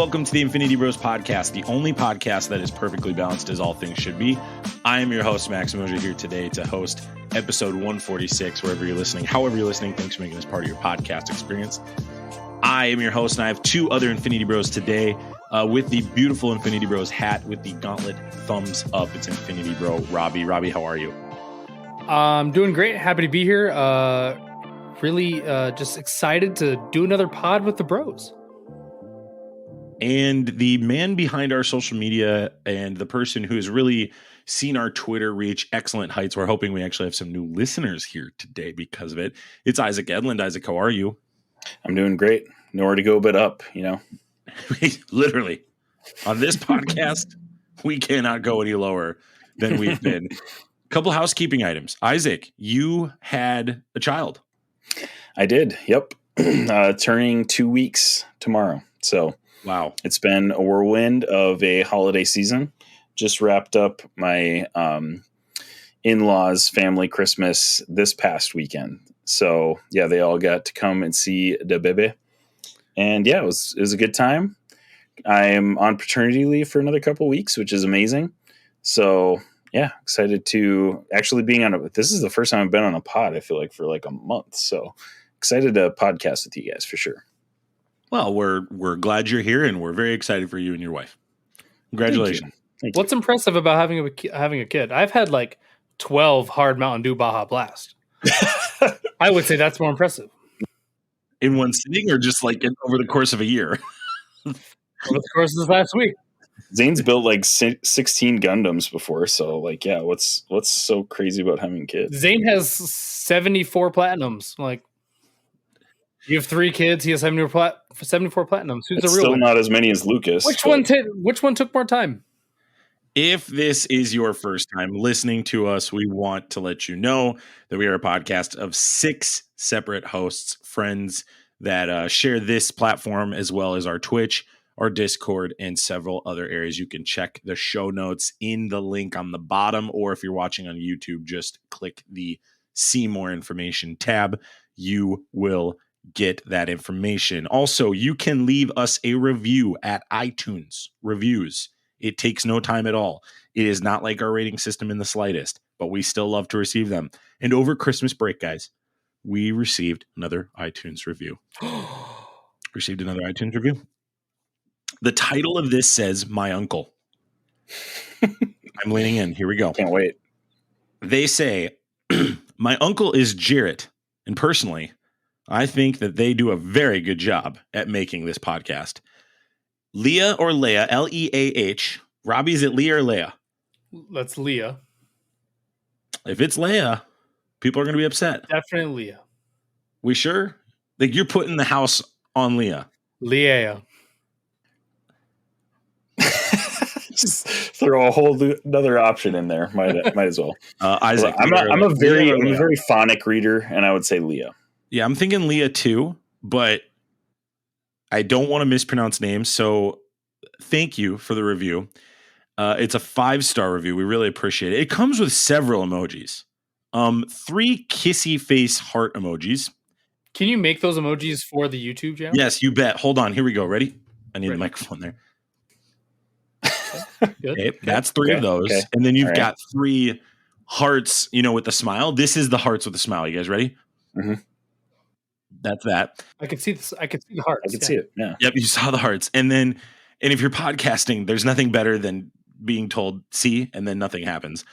welcome to the Infinity Bros podcast, the only podcast that is perfectly balanced as all things should be. I am your host, Max Moja, here today to host episode 146, wherever you're listening. However you're listening, thanks for making this part of your podcast experience. I am your host, and I have two other Infinity Bros today with the beautiful Infinity Bros hat with the gauntlet thumbs up. It's Infinity Bro Robbie. Robbie, how are you? I'm doing great. Happy to be here. Really just excited to do another pod with the bros. And the man behind our social media and the person who has really seen our Twitter reach excellent heights. We're hoping we actually have some new listeners here today because of it. It's Isaac Edlund. Isaac, how are you? I'm doing great. Nowhere to go but up, you know? Literally. On this podcast, we cannot go any lower than we've been. Couple housekeeping items. Isaac, you had a child. I did. Yep. Turning 2 weeks tomorrow. So wow. It's been a whirlwind of a holiday season. Just wrapped up my in-laws family Christmas this past weekend. So yeah, they all got to come and see the baby. And yeah, it was a good time. I am on paternity leave for another couple weeks, which is amazing. So yeah, excited to actually being on this is the first time I've been on a pod, I feel like, for like a month. So excited to podcast with you guys for sure. Well, we're glad you're here, and we're very excited for you and your wife. Congratulations. Thank What's impressive about having a kid? I've had like 12 hard Mountain Dew Baja Blast. I would say that's more impressive. In one sitting, or just like over the course of a year? Over the course of this last week. Zane's built like 16 Gundams before, so like, yeah, what's so crazy about having kids? Zane has 74 platinums. Like, you have 3 kids. He has 74 platinums. Who's the real still one? Not as many as Lucas. Which one took more time? If this is your first time listening to us, we want to let you know that we are a podcast of 6 separate hosts, friends that share this platform as well as our Twitch, our Discord, and several other areas. You can check the show notes in the link on the bottom, or if you're watching on YouTube, just click the See More Information tab. You will get that information. Also, you can leave us a review at iTunes. Reviews. It takes no time at all. It is not like our rating system in the slightest, but we still love to receive them. And over Christmas break, guys, we received another iTunes review. The title of this says, My Uncle. I'm leaning in. Here we go. Can't wait. They say, my uncle is Jarrett, and personally, I think that they do a very good job at making this podcast. Leah or Leah, Leah. Robbie, is it Leah or Leah? That's Leah. If it's Leah, people are going to be upset. Definitely Leah. We sure? Like, you're putting the house on Leah. Leah. Just throw a whole another option in there. Might as well. Isaac, I'm a very phonic reader, and I would say Leah. Yeah, I'm thinking Leah too, but I don't want to mispronounce names. So thank you for the review. It's a 5-star review. We really appreciate it. It comes with several emojis. 3 kissy face heart emojis. Can you make those emojis for the YouTube channel? Yes, you bet. Hold on. Here we go. Ready? I need the microphone there. Okay, that's 3 of those. Okay. And then you've got 3 hearts, with the smile. This is the hearts with the smile. You guys ready? Mm-hmm. That's that. I can see this. I can see the hearts. I can see it. Yeah. Yep. You saw the hearts. And if you're podcasting, there's nothing better than being told see, and then nothing happens.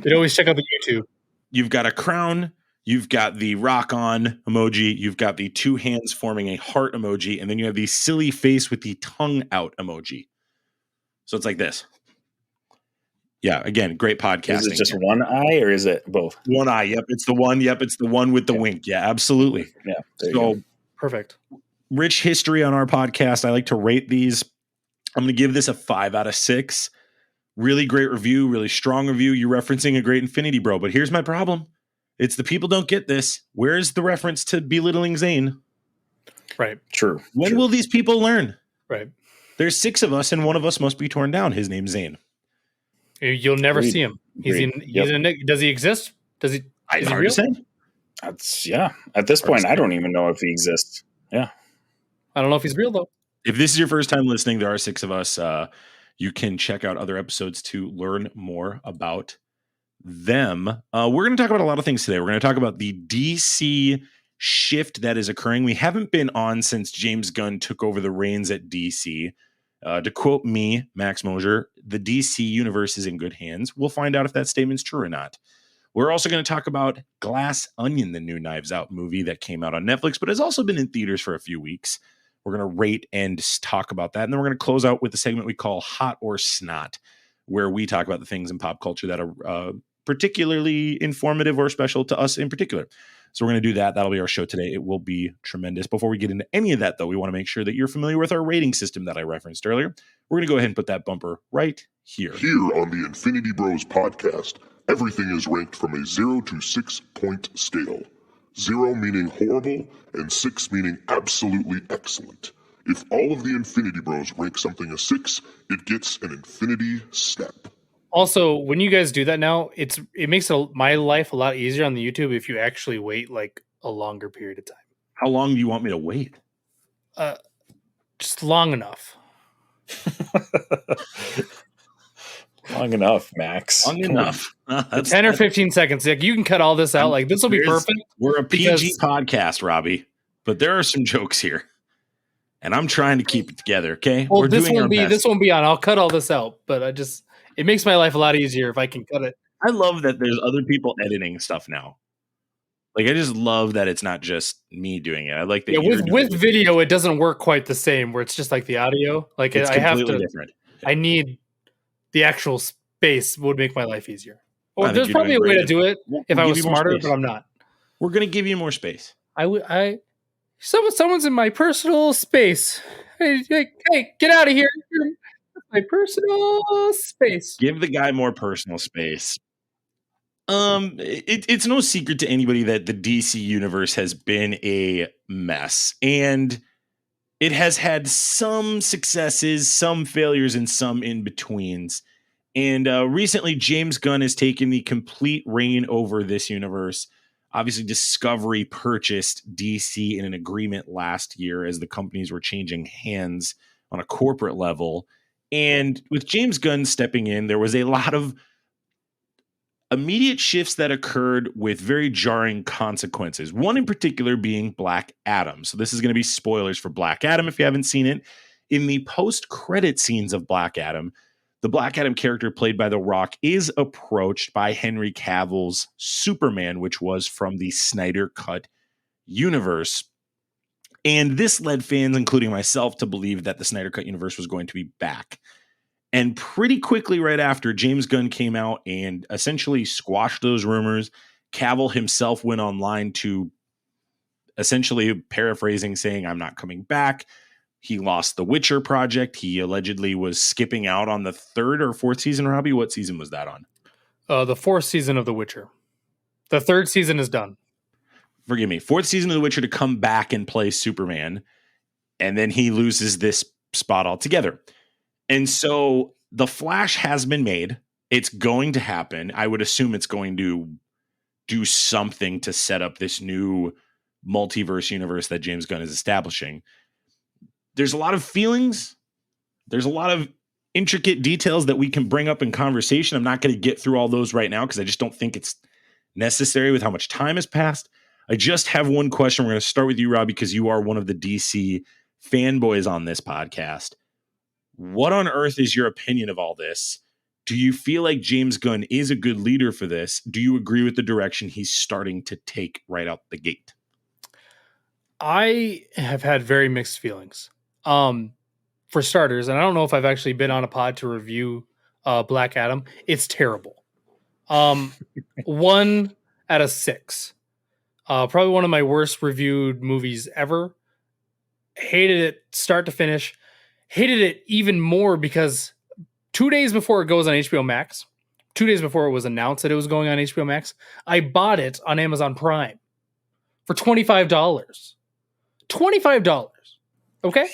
You'd always check out the YouTube. You've got a crown. You've got the rock on emoji. You've got the 2 hands forming a heart emoji. And then you have the silly face with the tongue out emoji. So it's like this. Yeah, again, great podcasting. Is it just one eye or is it both? One eye. Yep, it's the one. Yep, it's the one with the wink. Yeah, absolutely. Yeah. So perfect. Rich history on our podcast. I like to rate these. I'm going to give this a 5 out of 6. Really great review, really strong review. You're referencing a great Infinity Bro, but here's my problem. It's the people don't get this. Where's the reference to belittling Zane? Right. True. When will these people learn? Right. There's 6 of us, and one of us must be torn down. His name's Zane. You'll never see him. He's does he exist? Is he hard to say? At this point, I don't even know if he exists. Yeah. I don't know if he's real though. If this is your first time listening, there are 6 of us. You can check out other episodes to learn more about them. We're going to talk about a lot of things today. We're going to talk about the DC shift that is occurring. We haven't been on since James Gunn took over the reins at DC. To quote me, Max Mosier, the DC universe is in good hands. We'll find out if that statement's true or not. We're also going to talk about Glass Onion, the new Knives Out movie that came out on Netflix, but has also been in theaters for a few weeks. We're going to rate and talk about that. And then we're going to close out with the segment we call Hot or Snot, where we talk about the things in pop culture that are particularly informative or special to us in particular. So we're going to do that. That'll be our show today. It will be tremendous. Before we get into any of that, though, we want to make sure that you're familiar with our rating system that I referenced earlier. We're going to go ahead and put that bumper right here. Here on the Infinity Bros podcast, everything is ranked from a 0 to 6 point scale. 0 meaning horrible, and 6 meaning absolutely excellent. If all of the Infinity Bros rank something a 6, it gets an infinity step. Also, when you guys do that now, it makes my life a lot easier on the YouTube if you actually wait like a longer period of time. How long do you want me to wait? Just long enough. Long enough, Max. Long enough. 10 or 15 seconds. Like, you can cut all this out. Like, this will be perfect. We're a PG podcast, Robbie, but there are some jokes here, and I'm trying to keep it together. Okay. Well, this won't be on. I'll cut all this out, but it makes my life a lot easier if I can cut it. I love that there's other people editing stuff now. Like, I just love that it's not just me doing it. I like that. With video, it doesn't work quite the same. Where it's just like the audio. Like, it's completely different. I need the actual space would make my life easier. Or there's probably a way to do it if I was smarter, but I'm not. We're gonna give you more space. Someone's in my personal space. Hey, get out of here! My personal space. Give the guy more personal space. It's no secret to anybody that the DC universe has been a mess, and it has had some successes, some failures, and some in-betweens. And recently, James Gunn has taken the complete reign over this universe. Obviously, Discovery purchased DC in an agreement last year as the companies were changing hands on a corporate level. And with James Gunn stepping in, there was a lot of immediate shifts that occurred with very jarring consequences. One in particular being Black Adam. So this is going to be spoilers for Black Adam if you haven't seen it. In the post-credit scenes of Black Adam, the Black Adam character played by The Rock is approached by Henry Cavill's Superman, which was from the Snyder Cut universe. And this led fans, including myself, to believe that the Snyder Cut universe was going to be back. And pretty quickly right after, James Gunn came out and essentially squashed those rumors. Cavill himself went online to essentially paraphrasing saying, I'm not coming back. He lost the Witcher project. He allegedly was skipping out on the 3rd or 4th season. Robbie, what season was that on? The 4th season of The Witcher. The 3rd season is done. Forgive me. 4th season of The Witcher to come back and play Superman. And then he loses this spot altogether. And so the Flash has been made. It's going to happen. I would assume it's going to do something to set up this new multiverse universe that James Gunn is establishing. There's a lot of feelings. There's a lot of intricate details that we can bring up in conversation. I'm not going to get through all those right now because I just don't think it's necessary with how much time has passed. I just have one question. We're going to start with you, Robbie, because you are one of the DC fanboys on this podcast. What on earth is your opinion of all this? Do you feel like James Gunn is a good leader for this? Do you agree with the direction he's starting to take right out the gate? I have had very mixed feelings. For starters, and I don't know if I've actually been on a pod to review Black Adam. It's terrible. 1 out of 6. Probably one of my worst reviewed movies ever. Hated it start to finish. Hated it even more because 2 days before it goes on HBO Max, 2 days before it was announced that it was going on HBO Max, I bought it on Amazon Prime for $25. $25. Okay?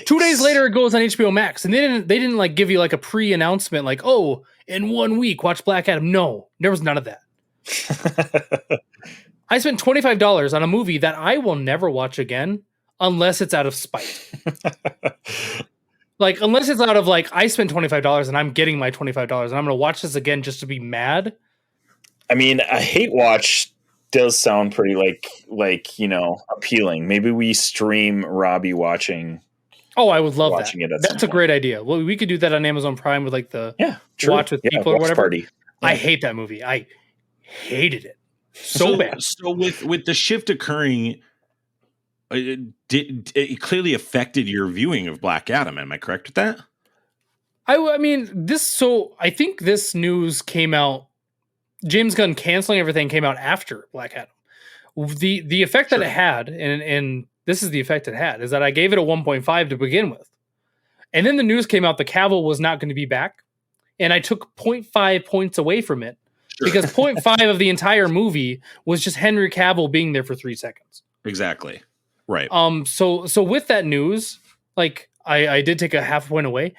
2 days later, it goes on HBO Max, and they didn't like give you like a pre-announcement, like, oh, in 1 week, watch Black Adam. No, there was none of that. I spent $25 on a movie that I will never watch again, unless it's out of spite. Like, unless it's out of like, I spent $25 and I'm getting my $25 and I'm going to watch this again just to be mad. I mean, a hate watch does sound pretty like, you know, appealing. Maybe we stream Robbie watching. Oh, I would love that. That's a great idea. Well, we could do that on Amazon Prime with like the watch with people or whatever. Party. Yeah. I hate that movie. I hated it so bad. So with the shift occurring, it clearly affected your viewing of Black Adam. Am I correct with that? I mean, I think this news came out. James Gunn canceling everything came out after Black Adam. The effect that it had, and this is the effect it had, is that I gave it a 1.5 to begin with. And then the news came out the Cavill was not going to be back. And I took 0.5 points away from it because 0.5 of the entire movie was just Henry Cavill being there for 3 seconds. Exactly. Right. So with that news, like I did take a half point away.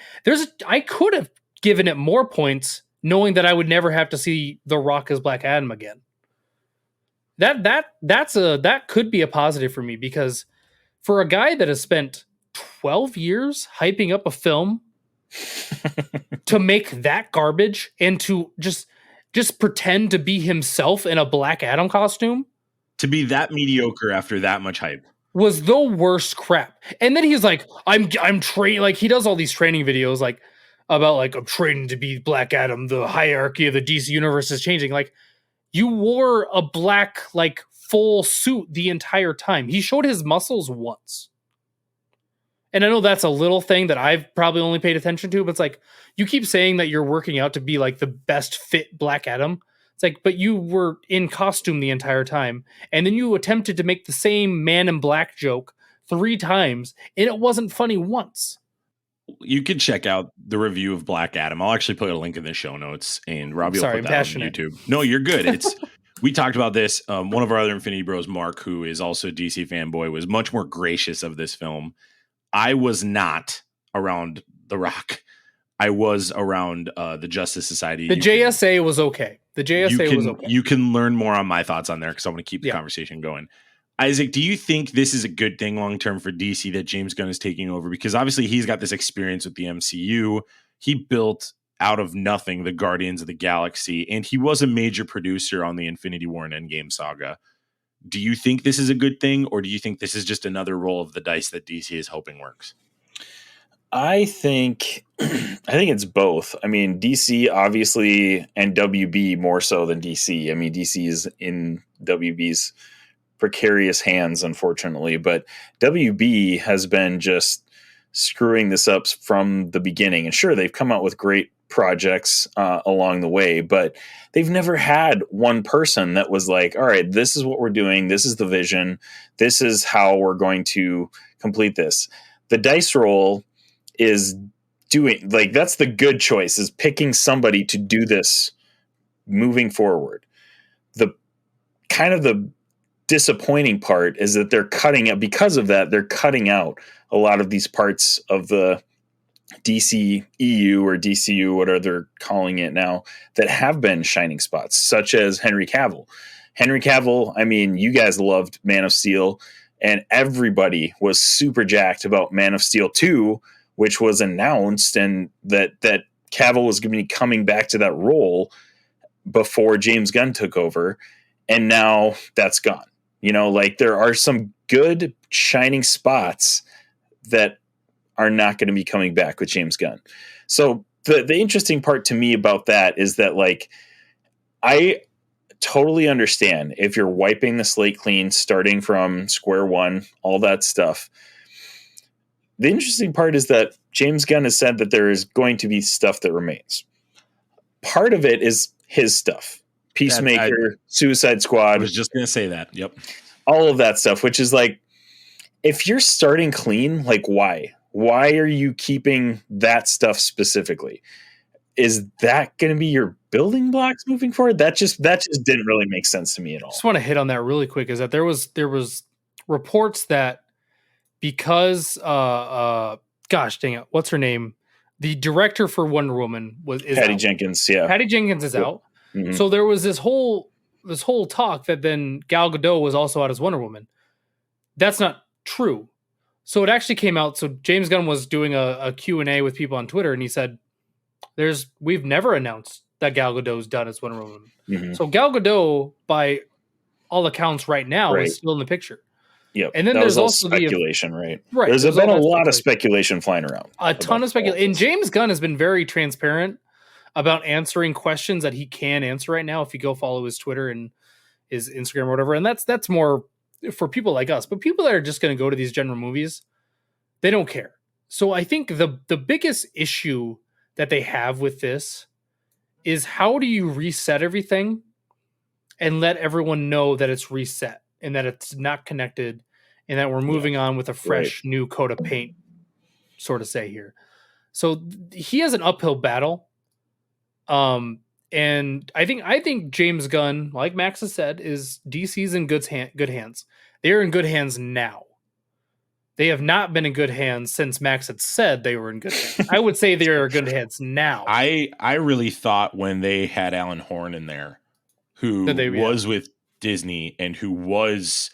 I could have given it more points knowing that I would never have to see The Rock as Black Adam again. That could be a positive for me, because for a guy that has spent 12 years hyping up a film to make that garbage and to just pretend to be himself in a Black Adam costume, to be that mediocre after that much hype, was the worst crap. And then he's like, I'm training, like he does all these training videos like about like, I'm training to be Black Adam, the hierarchy of the DC universe is changing. Like, you wore a black, like, full suit the entire time. He showed his muscles once. And I know that's a little thing that I've probably only paid attention to, but it's like, you keep saying that you're working out to be like the best fit Black Adam. It's like, but you were in costume the entire time. And then you attempted to make the same Man in Black joke 3 times, and it wasn't funny once. You could check out the review of Black Adam. I'll actually put a link in the show notes, and Robbie will put that on YouTube. No, you're good. We talked about this. One of our other Infinity Bros, Mark, who is also a DC fanboy, was much more gracious of this film. I was not around The Rock. I was around the Justice Society. The JSA was okay. Was okay. You can learn more on my thoughts on there because I want to keep the conversation going. Isaac, do you think this is a good thing long-term for DC that James Gunn is taking over? Because obviously he's got this experience with the MCU. He built out of nothing the Guardians of the Galaxy, and he was a major producer on the Infinity War and Endgame saga. Do you think this is a good thing, or do you think this is just another roll of the dice that DC is hoping works? I think it's both. I mean, DC obviously, and WB more so than DC. I mean, DC is in WB's precarious hands, unfortunately, but WB has been just screwing this up from the beginning. And sure, they've come out with great projects along the way, but they've never had one person that was like, all right, this is what we're doing. This is the vision. This is how we're going to complete this. The dice roll is doing, like, that's the good choice, is picking somebody to do this moving forward. The kind of the disappointing part is that they're cutting out, because of that, they're cutting out a lot of these parts of the DC EU or DCU, whatever they're calling it now, that have been shining spots, such as Henry Cavill. Henry Cavill, I mean, you guys loved Man of Steel, and everybody was super jacked about Man of Steel 2, which was announced, and that Cavill was going to be coming back to that role before James Gunn took over, and now that's gone. You know, like, there are some good shining spots that are not going to be coming back with James Gunn. So the interesting part to me about that is that, like, I totally understand if you're wiping the slate clean, starting from square one, all that stuff. The interesting part is that James Gunn has said that there is going to be stuff that remains. Part of it is his stuff. Peacemaker, Suicide Squad. I was just going to say that. Yep. All of that stuff, which is like, if you're starting clean, like, why? Why are you keeping that stuff specifically? Is that going to be your building blocks moving forward? That just didn't really make sense to me at all. Just want to hit on that really quick, is that there was reports that because gosh dang it, what's her name? The director for Wonder Woman is Patty out. Jenkins, yeah. Patty Jenkins is out. Mm-hmm. So there was this whole talk that then Gal Gadot was also out as Wonder Woman. That's not true. So it actually came out. So James Gunn was doing a Q&A with people on Twitter, and he said, we've never announced that Gal Gadot's done as Wonder Woman. Mhm. So Gal Gadot, by all accounts right now, Right. is still in the picture. Yep. And then that there's was all also speculation, right? Right. There's been a lot of speculation flying around. A ton of speculation. And James Gunn has been very transparent about answering questions that he can answer right now if you go follow his Twitter and his Instagram or whatever. And that's more for people like us. But people that are just going to go to these general movies, they don't care. So I think the biggest issue that they have with this is, how do you reset everything and let everyone know that it's reset and that it's not connected and that we're moving on with a fresh new coat of paint, sort of say here. So he has an uphill battle. And I think James Gunn, like Max has said, is DC's in good hands. They're in good hands now. They have not been in good hands since Max had said they were in good hands. I would say they're in good hands now. I really thought when they had Alan Horn in there, who was with Disney and who was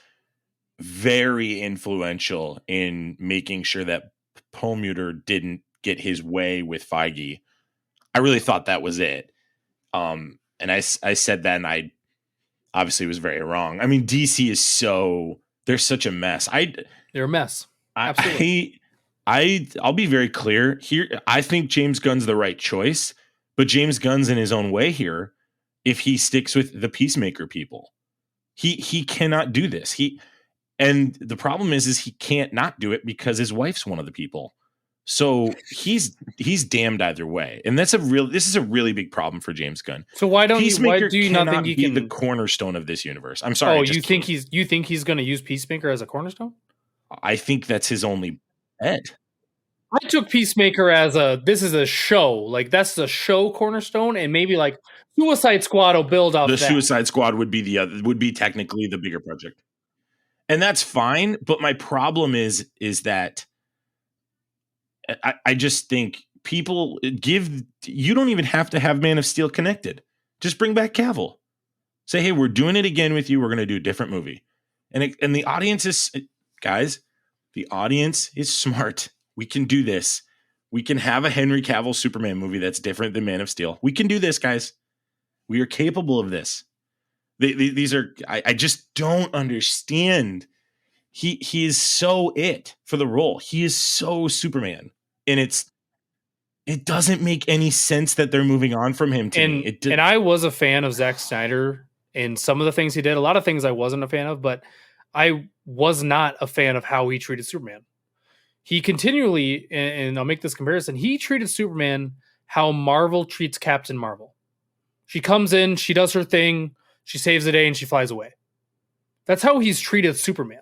very influential in making sure that Perlmutter didn't get his way with Feige, I really thought that was it. And I said that, and I obviously was very wrong. I mean, DC is they're such a mess. They're a mess. Absolutely. I'll be very clear here. I think James Gunn's the right choice, but James Gunn's in his own way here. If he sticks with the Peacemaker people, he cannot do this. And the problem is he can't not do it because his wife's one of the people. So he's damned either way, and this is a really big problem for James Gunn. So why do you not think he can be the cornerstone of this universe? I'm sorry. Oh, you think he's going to use Peacemaker as a cornerstone? I think that's his only bet. I took Peacemaker as this is a show, like that's the show cornerstone, and maybe like Suicide Squad will build off the that. Suicide Squad would be technically the bigger project, and that's fine. But my problem is that I just think people you don't even have to have Man of Steel connected. Just bring back Cavill. Say, hey, we're doing it again with you. We're going to do a different movie, and the audience is. Guys, the audience is smart. We can do this. We can have a Henry Cavill Superman movie that's different than Man of Steel. We can do this, guys. We are capable of this. These are. I just don't understand. He is so it for the role. He is so Superman, and it doesn't make any sense that they're moving on from him. And I was a fan of Zack Snyder and some of the things he did. A lot of things I wasn't a fan of, but I was not a fan of how he treated Superman. He continually, and I'll make this comparison, he treated Superman how Marvel treats Captain Marvel. She comes in, she does her thing, she saves the day, and she flies away. That's how he's treated Superman.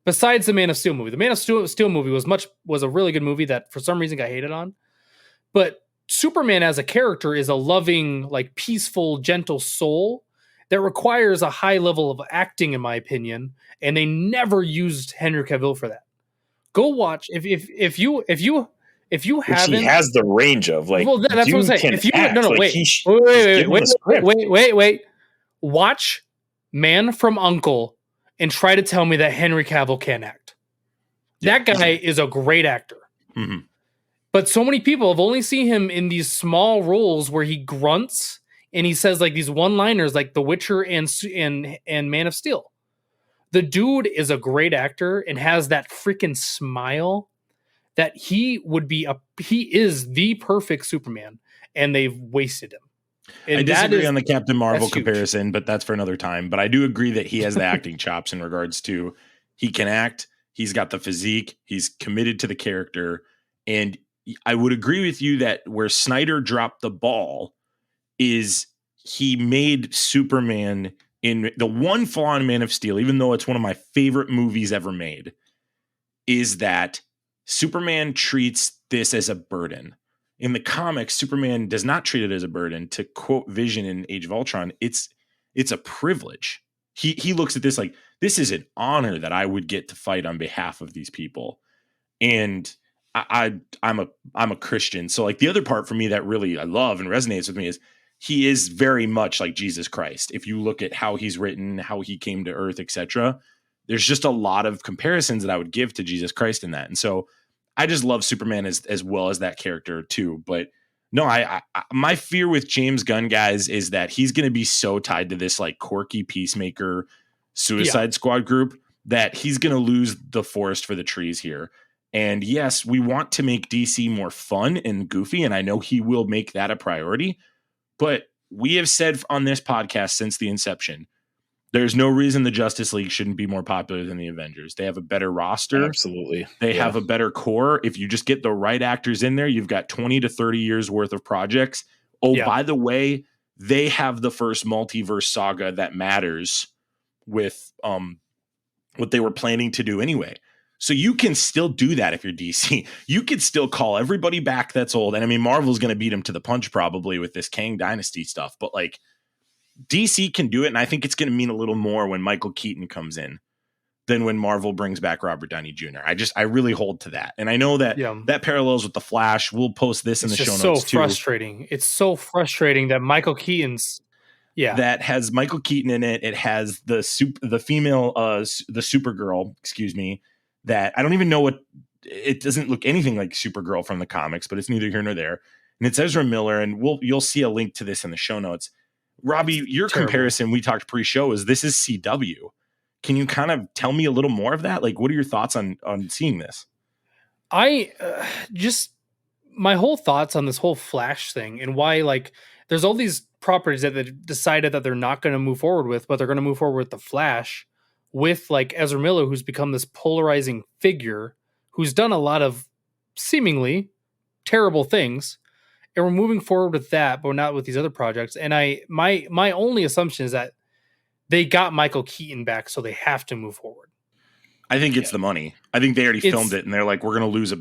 Besides the Man of Steel movie. The Man of Steel movie was a really good movie that for some reason got hated on. But Superman as a character is a loving, like peaceful, gentle soul that requires a high level of acting, in my opinion, and they never used Henry Cavill for that. Go watch if you haven't. He has the range of like. Well, that's what I'm saying. If you wait, watch Man from U.N.C.L.E. and try to tell me that Henry Cavill can't act. That guy is a great actor. Mm-hmm. But so many people have only seen him in these small roles where he grunts and he says like these one-liners like The Witcher and Man of Steel. The dude is a great actor and has that freaking smile that he is the perfect Superman, and they've wasted him. And I disagree on the Captain Marvel comparison, but that's for another time. But I do agree that he has the acting chops in regards to he can act, he's got the physique, he's committed to the character. And I would agree with you that where Snyder dropped the ball is he made Superman in the one flaw in Man of Steel, even though it's one of my favorite movies ever made, is that Superman treats this as a burden. In the comics, Superman does not treat it as a burden. To quote Vision in Age of Ultron, it's a privilege. He looks at this like, this is an honor that I would get to fight on behalf of these people. And I'm a Christian. So like the other part for me that really I love and resonates with me is he is very much like Jesus Christ. If you look at how he's written, how he came to earth, etc., there's just a lot of comparisons that I would give to Jesus Christ in that. And so I just love Superman as well as that character too. But no, I my fear with James Gunn, guys, is that he's going to be so tied to this like quirky Peacemaker Suicide Squad group that he's going to lose the forest for the trees here. And yes, we want to make DC more fun and goofy, and I know he will make that a priority. But we have said on this podcast since the inception, there's no reason the Justice League shouldn't be more popular than the Avengers. They have a better roster. Absolutely. They have a better core. If you just get the right actors in there, you've got 20 to 30 years worth of projects. Oh, by the way, they have the first multiverse saga that matters with what they were planning to do anyway. So you can still do that if you're DC. You could still call everybody back that's old. And I mean, Marvel's going to beat them to the punch probably with this Kang Dynasty stuff. But like, DC can do it, and I think it's going to mean a little more when Michael Keaton comes in than when Marvel brings back Robert Downey Jr. I really hold to that, and I know that that parallels with the Flash. We'll post this in the show notes too. Frustrating. It's so frustrating that Michael Keaton's that has Michael Keaton in it. It has the female the Supergirl, excuse me. That I don't even know what it doesn't look anything like Supergirl from the comics, but it's neither here nor there. And it's Ezra Miller, and you'll see a link to this in the show notes. Robbie, your comparison, we talked pre-show, is this is CW. Can you kind of tell me a little more of that? Like, what are your thoughts on seeing this? I just, my whole thoughts on this whole Flash thing and why, like, there's all these properties that they decided that they're not going to move forward with, but they're going to move forward with the Flash with, like, Ezra Miller, who's become this polarizing figure who's done a lot of seemingly terrible things. And we're moving forward with that, but not with these other projects. And my only assumption is that they got Michael Keaton back, so they have to move forward. I think it's the money. I think they already filmed it, and they're like, we're going to lose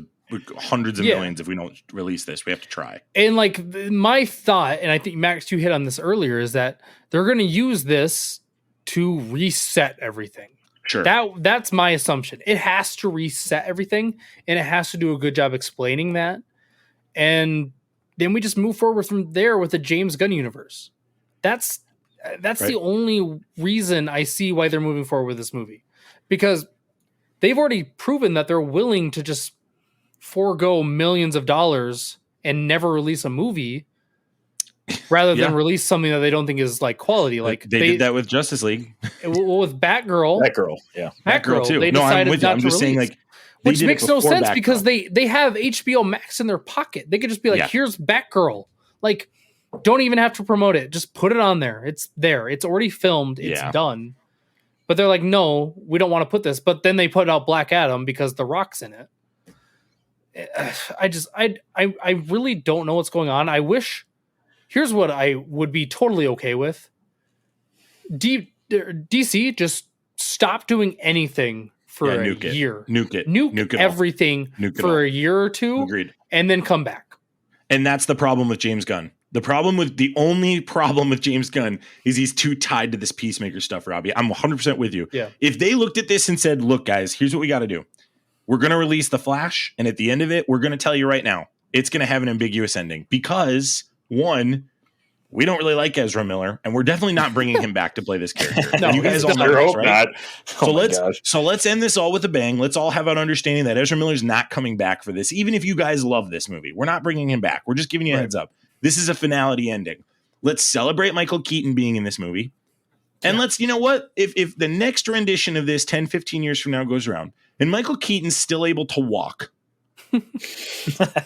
hundreds of millions if we don't release this. We have to try. And like my thought, and I think Max, you hit on this earlier, is that they're going to use this to reset everything. Sure. That's my assumption. It has to reset everything, and it has to do a good job explaining that. And then we just move forward from there with the James Gunn universe. That's the only reason I see why they're moving forward with this movie, because they've already proven that they're willing to just forego millions of dollars and never release a movie rather than release something that they don't think is like quality. Like they did that with Justice League. With Batgirl. Batgirl too. They decided not to release. Saying like, which makes no sense because they have HBO Max in their pocket. They could just be like, here's Batgirl. Like, don't even have to promote it. Just put it on there. It's there. It's already filmed. It's done. But they're like, no, we don't want to put this. But then they put out Black Adam because The Rock's in it. I really don't know what's going on. I wish, here's what I would be totally okay with. DC, just stop doing anything for a year. Nuke everything for a year or two. Agreed. And then come back. And that's the problem with James Gunn. The only problem with James Gunn is he's too tied to this Peacemaker stuff, Robbie. I'm 100% with you. Yeah. If they looked at this and said, look, guys, here's what we got to do. We're going to release The Flash, and at the end of it, we're going to tell you right now, it's going to have an ambiguous ending because, one, we don't really like Ezra Miller, and we're definitely not bringing him back to play this character. No, you guys all know this, right? Not. So let's end this all with a bang. Let's all have an understanding that Ezra Miller's not coming back for this. Even if you guys love this movie, we're not bringing him back. We're just giving you a heads up. This is a finality ending. Let's celebrate Michael Keaton being in this movie. And let's, you know what? If the next rendition of this 10, 15 years from now goes around and Michael Keaton's still able to walk,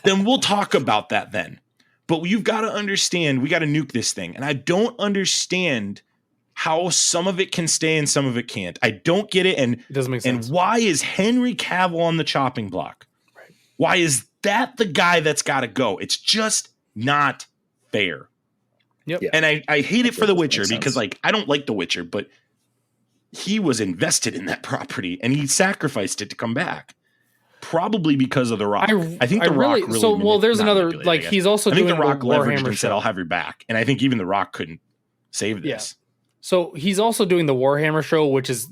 then we'll talk about that then. But you've got to understand, we got to nuke this thing. And I don't understand how some of it can stay and some of it can't. I don't get it. And it doesn't make sense. And why is Henry Cavill on the chopping block? Right. Why is that the guy that's got to go? It's just not fair. Yep. Yeah. And I hate it for The Witcher because, like, I don't like The Witcher, but he was invested in that property and he sacrificed it to come back. Probably because of The Rock. I think The Rock really. So, well, there's another, like, he's also doing The Rock leveraged Warhammer and said, I'll have your back. And I think even The Rock couldn't save this. Yeah. So he's also doing the Warhammer show, which is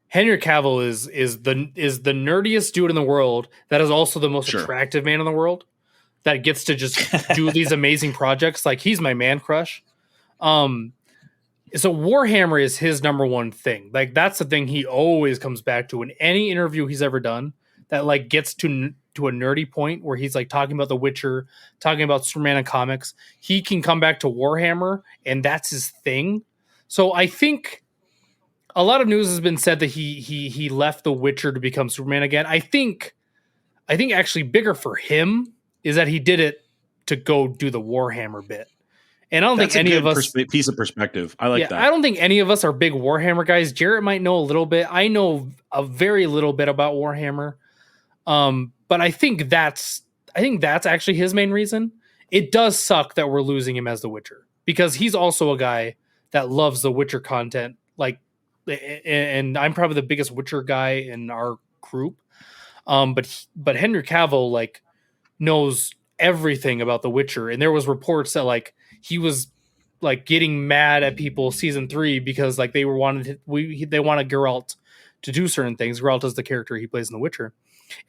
Henry Cavill is the nerdiest dude in the world. That is also the most attractive man in the world. That gets to just do these amazing projects. Like, he's my man crush. So Warhammer is his number one thing. Like that's the thing he always comes back to in any interview he's ever done. That like gets to a nerdy point where he's like talking about The Witcher, talking about Superman and comics. He can come back to Warhammer, and that's his thing. So I think a lot of news has been said that he left The Witcher to become Superman again. I think actually bigger for him is that he did it to go do the Warhammer bit. And I don't think any of us piece of perspective. I like that. I don't think any of us are big Warhammer guys. Jarrett might know a little bit. I know a very little bit about Warhammer. But I think that's actually his main reason. It does suck that we're losing him as The Witcher because he's also a guy that loves The Witcher content. Like, and I'm probably the biggest Witcher guy in our group. But Henry Cavill like knows everything about The Witcher, and there was reports that like he was like getting mad at people season 3 because like they wanted Geralt to do certain things. Geralt is the character he plays in The Witcher,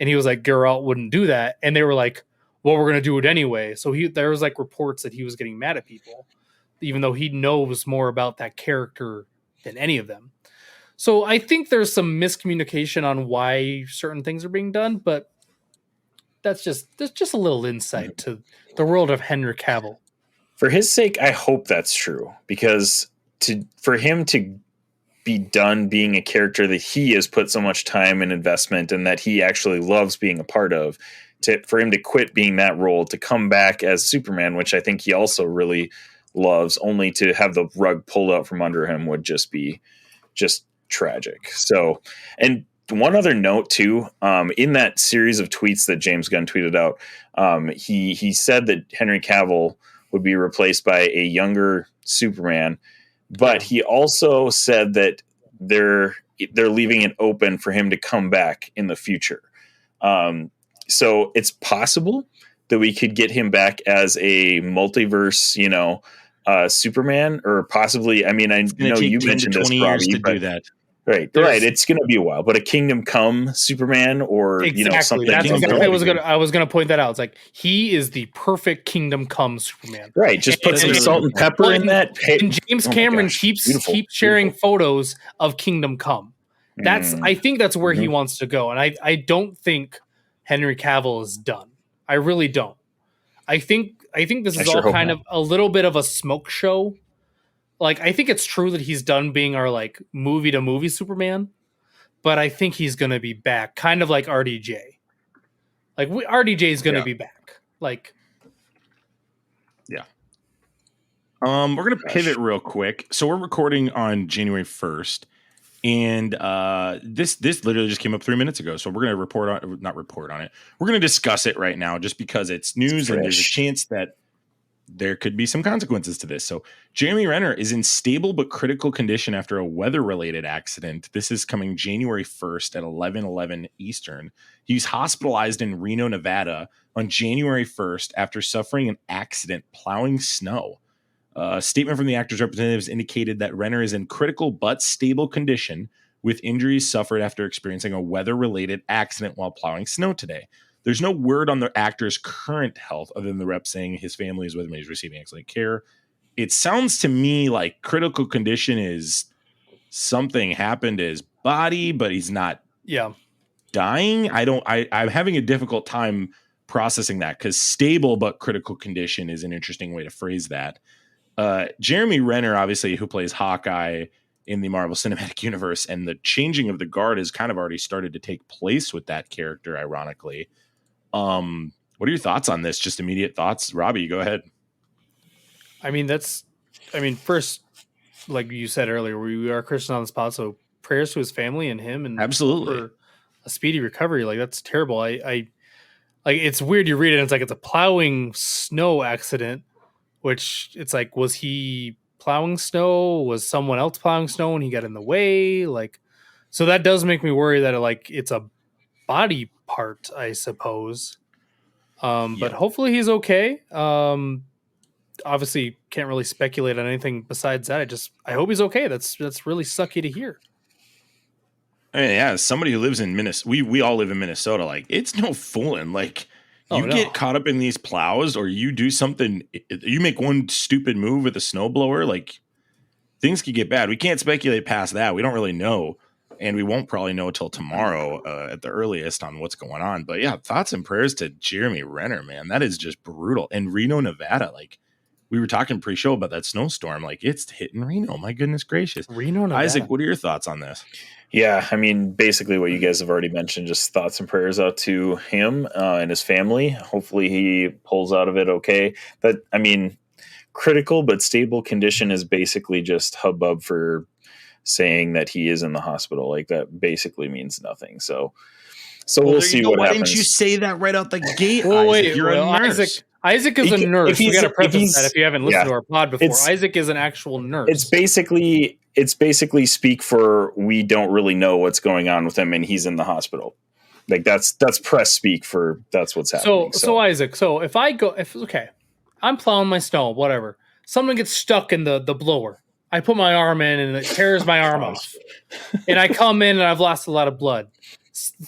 and he was like Geralt wouldn't do that, and they were like, well, we're gonna do it anyway. So there was like reports that he was getting mad at people, even though he knows more about that character than any of them. So I think there's some miscommunication on why certain things are being done, but that's just a little insight to the world of Henry Cavill. For his sake, I hope that's true, because for him to be done being a character that he has put so much time and investment and that he actually loves being a part of, for him to quit being that role to come back as Superman, which I think he also really loves, only to have the rug pulled out from under him would just be tragic. So, and one other note too, in that series of tweets that James Gunn tweeted out, he said that Henry Cavill would be replaced by a younger Superman, but he also said that they're leaving it open for him to come back in the future. So it's possible that we could get him back as a multiverse, Superman, or possibly. I mean, I know you mentioned this, Robbie, do that. Right. It's going to be a while, but a Kingdom Come Superman, or exactly. Something. That's exactly. I was gonna point that out. It's like he is the perfect Kingdom Come Superman. Right. Just put some salt and pepper in that. And James Cameron keeps sharing photos of Kingdom Come. I think that's where he wants to go, and I don't think Henry Cavill is done. I really don't. I think this is all kind of a little bit of a smoke show. Like, I think it's true that he's done being our like movie to movie Superman, but I think he's going to be back, kind of like RDJ. Like RDJ is going to be back. Like, yeah. We're going to pivot real quick. So we're recording on January 1st, and this literally just came up 3 minutes ago. So we're going to not report on it. We're going to discuss it right now, just because it's news and there's a chance that there could be some consequences to this. So Jeremy Renner is in stable but critical condition after a weather-related accident. This is coming January 1st at 11:11 Eastern. He's hospitalized in Reno, Nevada on January 1st after suffering an accident plowing snow. A statement from the actor's representatives indicated that Renner is in critical but stable condition with injuries suffered after experiencing a weather-related accident while plowing snow today. There's no word on the actor's current health other than the rep saying his family is with him and he's receiving excellent care. It sounds to me like critical condition is something happened to his body, but he's not dying. I'm having a difficult time processing that, because stable but critical condition is an interesting way to phrase that. Jeremy Renner, obviously, who plays Hawkeye in the Marvel Cinematic Universe, and the changing of the guard has kind of already started to take place with that character, ironically. What are your thoughts on this? Just immediate thoughts. Robbie, go ahead. First, like you said earlier, we are Christian on the spot, so prayers to his family and him, and absolutely for a speedy recovery. Like, that's terrible. I like, it's weird. You read it, and it's like it's a plowing snow accident, which it's like, was he plowing snow? Was someone else plowing snow and he got in the way? Like, so that does make me worry that it's a body part, I suppose. But hopefully he's okay. Obviously can't really speculate on anything besides that. I hope he's okay. That's really sucky to hear. I mean, yeah, as somebody who lives in Minnesota, we all live in Minnesota. Like, it's no fooling. Like, get caught up in these plows, or you do something, you make one stupid move with a snowblower, like, things could get bad. We can't speculate past that. We don't really know. And we won't probably know until tomorrow at the earliest on what's going on. But yeah, thoughts and prayers to Jeremy Renner, man. That is just brutal. And Reno, Nevada, like we were talking pre-show about that snowstorm. Like it's hitting Reno. My goodness gracious. Reno, Nevada. Isaac, what are your thoughts on this? Yeah, I mean, basically what you guys have already mentioned, just thoughts and prayers out to him and his family. Hopefully he pulls out of it okay. But I mean, critical but stable condition is basically just hubbub for saying that he is in the hospital. Like that basically means nothing. So we'll see what happens. Why didn't you say that right out the gate? Well, Isaac? You're a nurse. Isaac is a nurse. We got to preface that if you haven't listened to our pod before. Isaac is an actual nurse. It's basically speak for we don't really know what's going on with him and he's in the hospital. Like that's press speak for that's what's happening. So Isaac, if I'm plowing my snow, whatever. Someone gets stuck in the blower. I put my arm in and it tears my arm off. And I come in and I've lost a lot of blood.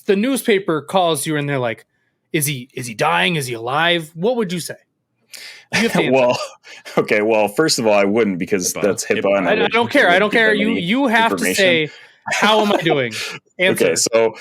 The newspaper calls you and they're like, is he dying? Is he alive? What would you say? Well, first of all, I wouldn't because that's HIPAA. And I don't care. I don't care. You have to say, how am I doing? Answer. Okay, so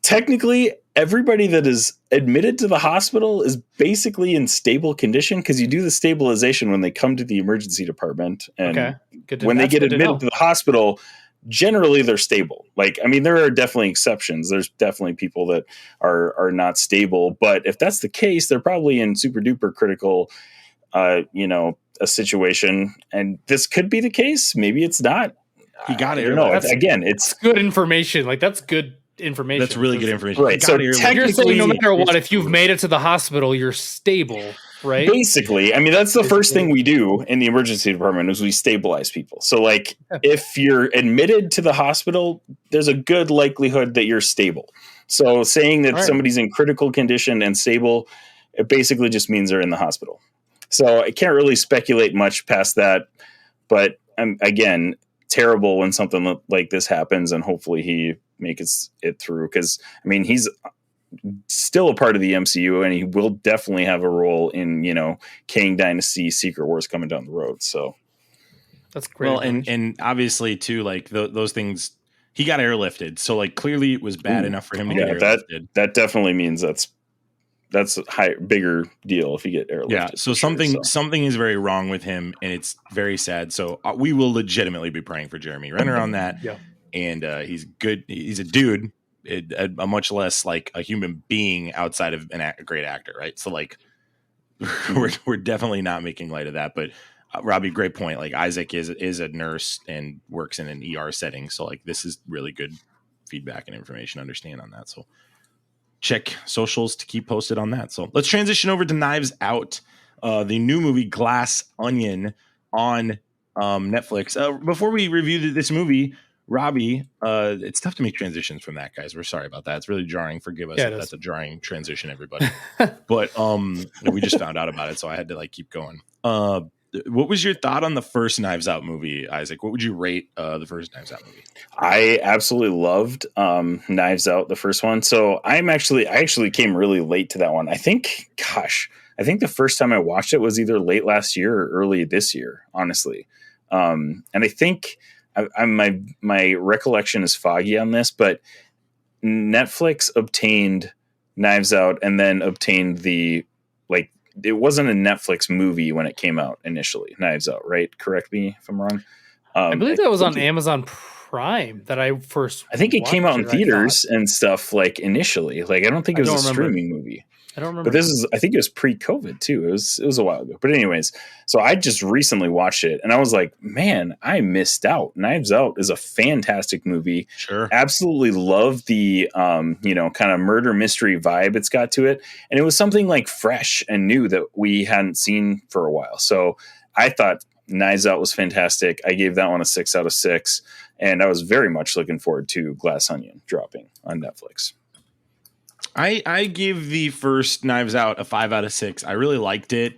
technically, everybody that is admitted to the hospital is basically in stable condition because you do the stabilization when they come to the emergency department. And when they get admitted to the hospital, generally they're stable. Like, I mean, there are definitely exceptions. There's definitely people that are not stable. But if that's the case, they're probably in super duper critical, a situation. And this could be the case. Maybe it's not. You got it. Again, it's good information. Like that's good information. That's really good information. Right. So you're saying no matter what, if you've made it to the hospital, you're stable, right? Basically. I mean, that's the first thing we do in the emergency department is we stabilize people. So like if you're admitted to the hospital, there's a good likelihood that you're stable. So saying that somebody's in critical condition and stable, it basically just means they're in the hospital. So I can't really speculate much past that. But again, terrible when something like this happens, and hopefully he makes it through because I mean he's still a part of the MCU and he will definitely have a role in Kang Dynasty, Secret Wars coming down the road. So that's great. Well, and obviously too, like those things, he got airlifted, so like clearly it was bad enough for him to get airlifted. That definitely means that's a bigger deal if you get airlifted. Yeah, so something is very wrong with him, and it's very sad. So we will legitimately be praying for Jeremy Renner on that. Yeah, and he's good. He's a dude, a much less like a human being outside of a great actor, right? So like, we're definitely not making light of that. But Robbie, great point. Like Isaac is a nurse and works in an ER setting, so like this is really good feedback and information to understand on that. So check socials to keep posted on that. So let's transition over to Knives Out, the new movie Glass Onion on Netflix. Before we review this movie, Robbie, it's tough to make transitions from that, guys. We're sorry about that. It's really jarring. Forgive us if that's a jarring transition, everybody. But we just found out about it, so I had to like keep going. What was your thought on the first Knives Out movie, Isaac? What would you rate the first Knives Out movie? I absolutely loved Knives Out, the first one. So I actually came really late to that one. I think the first time I watched it was either late last year or early this year, honestly. And I think my recollection is foggy on this, but Netflix obtained Knives Out and then obtained it wasn't a Netflix movie when it came out initially, Knives Out, right? Correct me if I'm wrong. I believe that was on Amazon Prime that I first. I think it came out in theaters and stuff like initially. Like I don't think it was a streaming movie. I don't remember. But I think it was pre-COVID too. It was a while ago. But anyways, so I just recently watched it and I was like, man, I missed out. Knives Out is a fantastic movie. Sure. Absolutely love the, kind of murder mystery vibe it's got to it. And it was something like fresh and new that we hadn't seen for a while. So I thought Knives Out was fantastic. I gave that one a 6 out of 6. And I was very much looking forward to Glass Onion dropping on Netflix. I give the first Knives Out a 5 out of 6. I really liked it.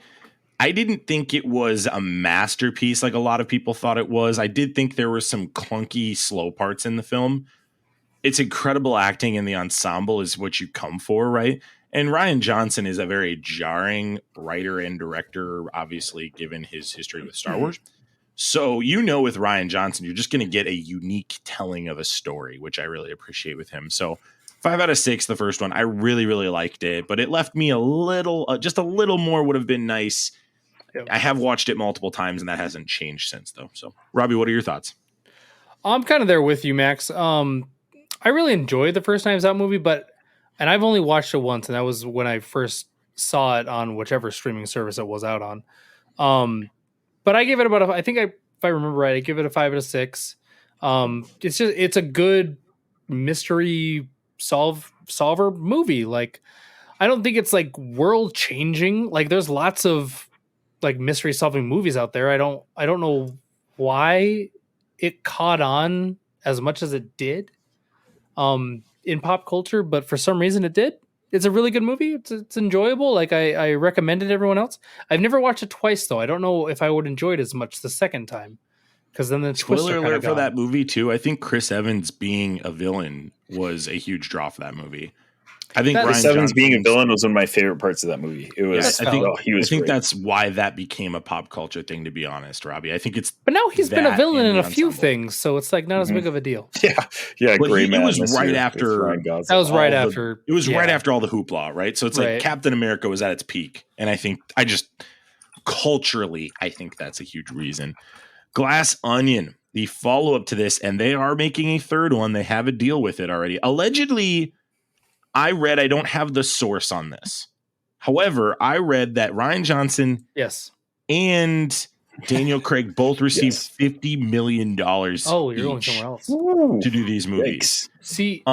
I didn't think it was a masterpiece like a lot of people thought it was. I did think there were some clunky, slow parts in the film. It's incredible acting, and the ensemble is what you come for, right? And Rian Johnson is a very jarring writer and director, obviously, given his history with Star Wars. So, with Ryan Johnson, you're just going to get a unique telling of a story, which I really appreciate with him. So 5 out of 6, the first one, I really, really liked it, but it left me a little, just a little more would have been nice. Yep. I have watched it multiple times and that hasn't changed since though. So Robbie, what are your thoughts? I'm kind of there with you, Max. I really enjoyed the first Knives Out movie, and I've only watched it once, and that was when I first saw it on whichever streaming service it was out on. But I give it about if I remember right, I give it a 5 out of 6. It's a good mystery solver movie. Like, I don't think it's like world changing. Like, there's lots of like mystery solving movies out there. I don't know why it caught on as much as it did in pop culture, but for some reason it did. It's a really good movie. It's enjoyable. Like, I recommend it to everyone else. I've never watched it twice though. I don't know if I would enjoy it as much the second time, because then the spoiler alert for that movie too. I think Chris Evans being a villain was a huge draw for that movie. I think Chris Evans being a villain was one of my favorite parts of that movie. It was. I think that's why that became a pop culture thing. To be honest, Robbie, I think it's. But now he's been a villain in a few things, so it's like not as big of a deal. Yeah. Gray Man. It was right after. That was right after. It was right after all the hoopla, right? So it's like Captain America was at its peak, and I think culturally, I think that's a huge reason. Glass Onion, the follow up to this, and they are making a third one. They have a deal with it already. Allegedly. I don't have the source on this. However, I read that Ryan Johnson and Daniel Craig both received $50 million you're going somewhere else to do these movies. See,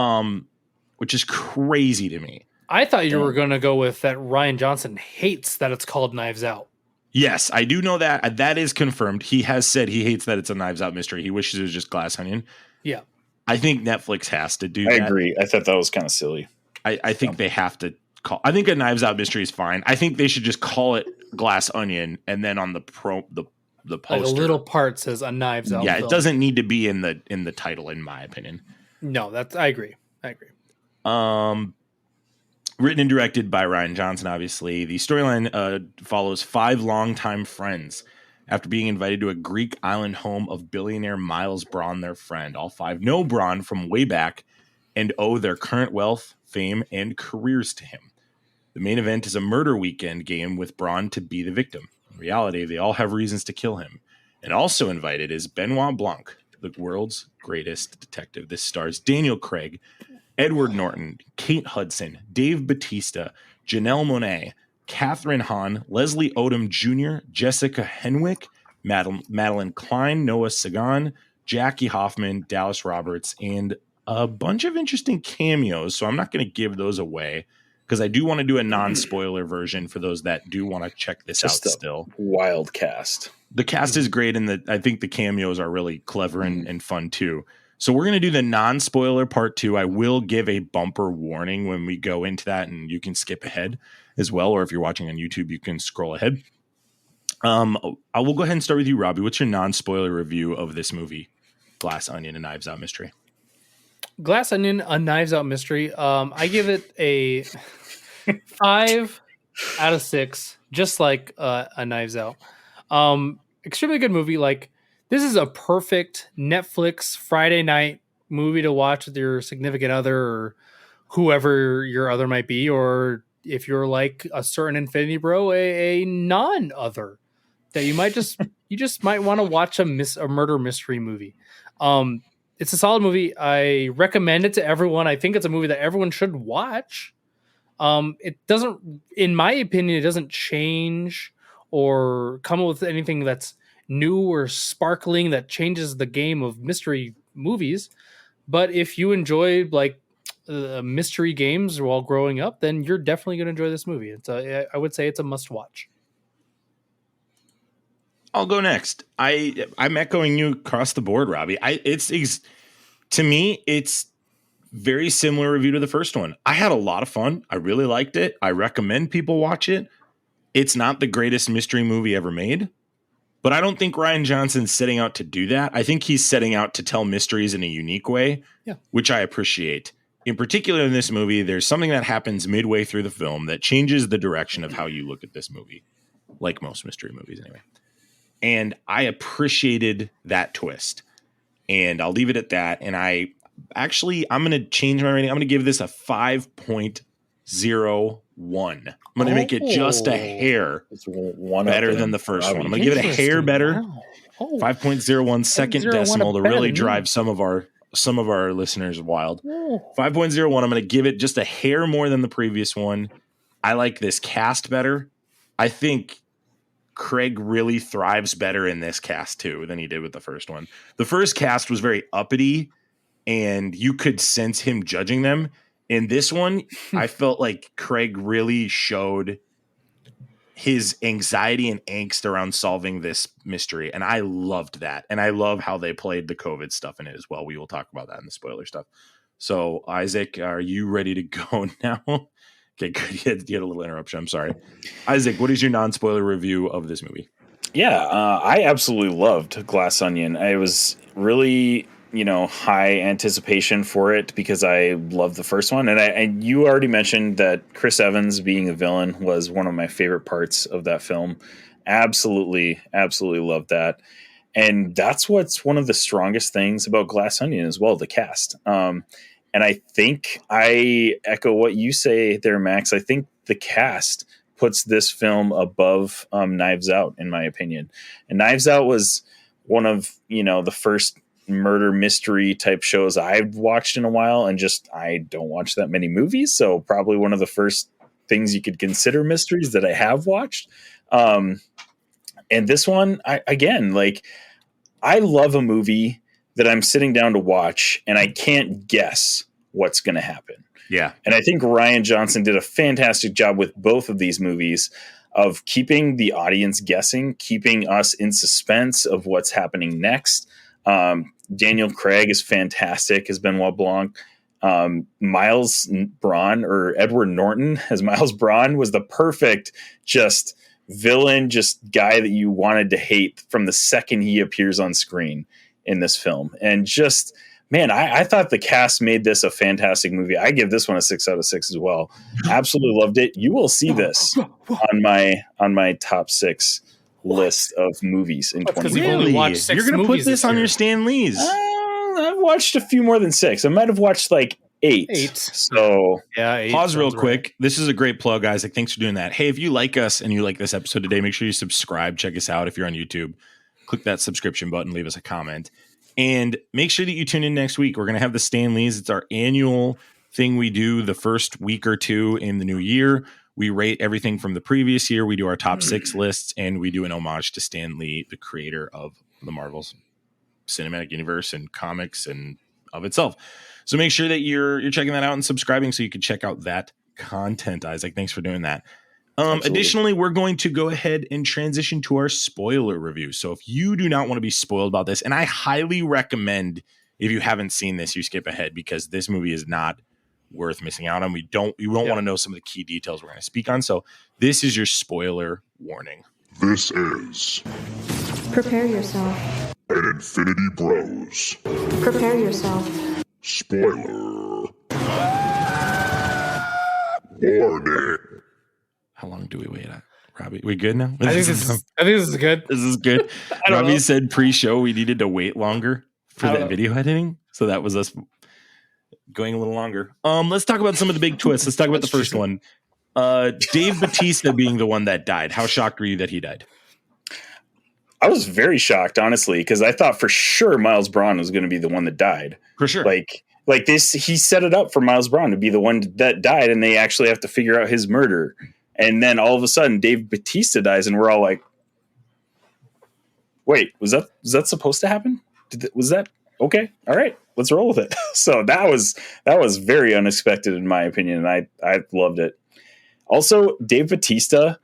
which is crazy to me. I thought you were going to go with that Ryan Johnson hates that it's called Knives Out. Yes, I do know that. That is confirmed. He has said he hates that it's a Knives Out mystery. He wishes it was just Glass Onion. Yeah. I think Netflix has to do that. I agree. I thought that was kind of silly. I think they have to call. I think a Knives Out mystery is fine. I think they should just call it Glass Onion, and then on the poster, like a little part says a Knives Out. Yeah, film. It doesn't need to be in the title, in my opinion. No, I agree. Written and directed by Ryan Johnson. Obviously, the storyline follows 5 longtime friends after being invited to a Greek island home of billionaire Miles Braun, their friend. All 5 know Braun from way back and owe their current wealth, fame, and careers to him. The main event is a murder weekend game with Braun to be the victim. In reality, they all have reasons to kill him. And also invited is Benoit Blanc, the world's greatest detective. This stars Daniel Craig, Edward Norton, Kate Hudson, Dave Bautista, Janelle Monáe, Catherine Hahn, Leslie Odom Jr., Jessica Henwick, Madeline Klein, Noah Sagan, Jackie Hoffman, Dallas Roberts, and a bunch of interesting cameos. So I'm not going to give those away because I do want to do a non-spoiler version for those that do want to check this out still. Wild cast. The cast is great, and I think the cameos are really clever and fun too. So we're going to do the non-spoiler part 2. I will give a bumper warning when we go into that, and you can skip ahead as well. Or if you're watching on YouTube, you can scroll ahead. I will go ahead and start with you, Robbie. What's your non-spoiler review of this movie, Glass Onion, a Knives Out mystery? Glass Onion, a Knives Out mystery. I give it a 5 out of 6, just like a Knives Out. Extremely good movie. Like, this is a perfect Netflix Friday night movie to watch with your significant other or whoever your other might be, or if you're like a certain Infinity Bro, a non-other that you might want to watch a murder mystery movie. It's a solid movie. I recommend it to everyone. I think it's a movie that everyone should watch. It doesn't, in my opinion, it doesn't change or come up with anything that's new or sparkling that changes the game of mystery movies. But if you enjoyed like mystery games while growing up, then you're definitely going to enjoy this movie. I would say it's a must watch. I'll go next. I'm echoing you across the board, Robbie. To me, it's very similar review to the first one. I had a lot of fun. I really liked it. I recommend people watch it. It's not the greatest mystery movie ever made, but I don't think Ryan Johnson's setting out to do that. I think he's setting out to tell mysteries in a unique way, which I appreciate. In particular, in this movie, there's something that happens midway through the film that changes the direction of how you look at this movie, like most mystery movies anyway. And I appreciated that twist. And I'll leave it at that. And I'm going to change my rating. I'm going to give this a 5.01. I'm going to make it just a hair better than the first one. I'm going to give it a hair better. Wow. 5.01 second decimal to really drive some of our listeners wild. 5.01. I'm going to give it just a hair more than the previous one. I like this cast better. I think Craig really thrives better in this cast too than he did with the first one. The first cast was very uppity and you could sense him judging them. In this one, I felt like Craig really showed his anxiety and angst around solving this mystery. And I loved that. And I love how they played the COVID stuff in it as well. We will talk about that in the spoiler stuff. So Isaac, are you ready to go now? Okay, good. You had a little interruption. I'm sorry. Isaac, what is your non-spoiler review of this movie? Yeah, I absolutely loved Glass Onion. I was really, high anticipation for it because I loved the first one. And you already mentioned that Chris Evans being a villain was one of my favorite parts of that film. Absolutely, absolutely loved that. And that's what's one of the strongest things about Glass Onion as well, the cast. And I think I echo what you say there, Max. I think the cast puts this film above Knives Out, in my opinion. And Knives Out was one of, the first murder mystery type shows I've watched in a while. And I don't watch that many movies. So probably one of the first things you could consider mysteries that I have watched. And this one, I love a movie that I'm sitting down to watch and I can't guess what's going to happen. Yeah. And I think Rian Johnson did a fantastic job with both of these movies of keeping the audience guessing, keeping us in suspense of what's happening next. Daniel Craig is fantastic as Benoit Blanc. Miles Braun, or Edward Norton as Miles Braun, was the perfect villain, guy that you wanted to hate from the second he appears on screen in this film. And I thought the cast made this a fantastic movie. I give this one a 6 out of 6 as well. Absolutely loved it. You will see this on my top 6 list of movies in 2020. You're going to put this on your Stan Lee's. I've watched a few more than 6. I might have watched like 8. So yeah, 8. Pause real quick. Right. This is a great plug, Isaac. Thanks for doing that. Hey, if you like us and you like this episode today, make sure you subscribe. Check us out if you're on YouTube. Click that subscription button. Leave us a comment. And make sure that you tune in next week. We're going to have the Stan Lee's. It's our annual thing we do the first week or two in the new year. We rate everything from the previous year. We do our top 6 lists, and we do an homage to Stan Lee, the creator of the Marvel's cinematic universe and comics and of itself. So make sure that you're checking that out and subscribing so you can check out that content. Isaac, thanks for doing that. Additionally, we're going to go ahead and transition to our spoiler review. So if you do not want to be spoiled about this, and I highly recommend if you haven't seen this, you skip ahead because this movie is not worth missing out on. We won't want to know some of the key details we're going to speak on. So this is your spoiler warning. This is Prepare yourself. an Infinity Bros Prepare yourself. spoiler warning. How long do we wait at? Robbie, we good now? I think this is good. This is good. Robbie said pre-show we needed to wait longer for that video editing. So that was us going a little longer. Let's talk about some of the big twists. Let's talk about the first one. Dave Bautista being the one that died. How shocked were you that he died? I was very shocked, honestly, because I thought for sure Miles Braun was going to be the one that died. For sure. Like this, he set it up for Miles Braun to be the one that died, and they actually have to figure out his murder. And then all of a sudden, Dave Bautista dies, and we're all like, "Wait, was that supposed to happen? Was that okay? All right, let's roll with it." So that was very unexpected, in my opinion, and I loved it. Also, Dave Bautista,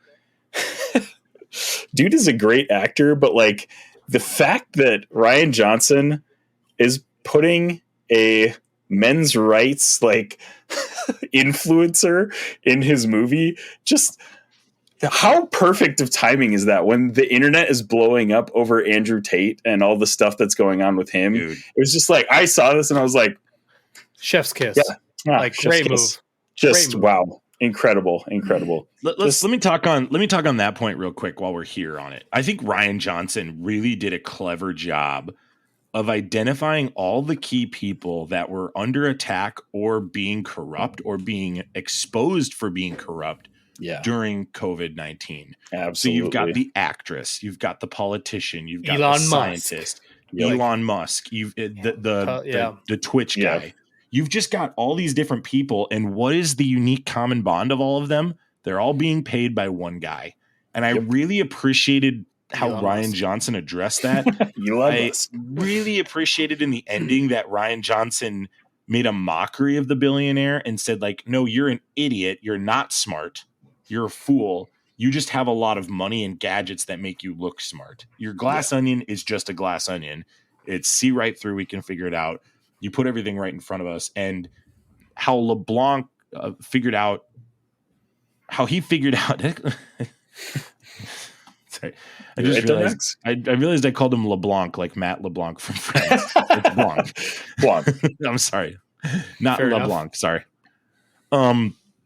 dude is a great actor, but like the fact that Rian Johnson is putting a men's rights influencer in his movie, just how perfect of timing is that when the internet is blowing up over Andrew Tate and all the stuff that's going on with him. Dude. It was just like, I saw this and I was like, chef's kiss. Yeah, great move. Just great move. Wow. Incredible. Let me talk on that point real quick while we're here on it. I think Rian Johnson really did a clever job of identifying all the key people that were under attack or being corrupt or being exposed for being corrupt during COVID-19. Absolutely. So you've got the actress, you've got the politician, you've got Elon the scientist, Elon Musk, you've the Twitch guy. You've just got all these different people, and what is the unique common bond of all of them? They're all being paid by one guy. And I really appreciated how Rian Johnson addressed that. I really appreciated in the ending that Rian Johnson made a mockery of the billionaire and said, like, no, you're an idiot. You're not smart. You're a fool. You just have a lot of money and gadgets that make you look smart. Your glass onion is just a glass onion. It's see right through. We can figure it out. You put everything right in front of us. And how LeBlanc figured out how he figured out. Sorry. I realized I called him LeBlanc, like Matt LeBlanc from Friends. It's Blanc. I'm sorry. Not Fair LeBlanc. enough. Sorry.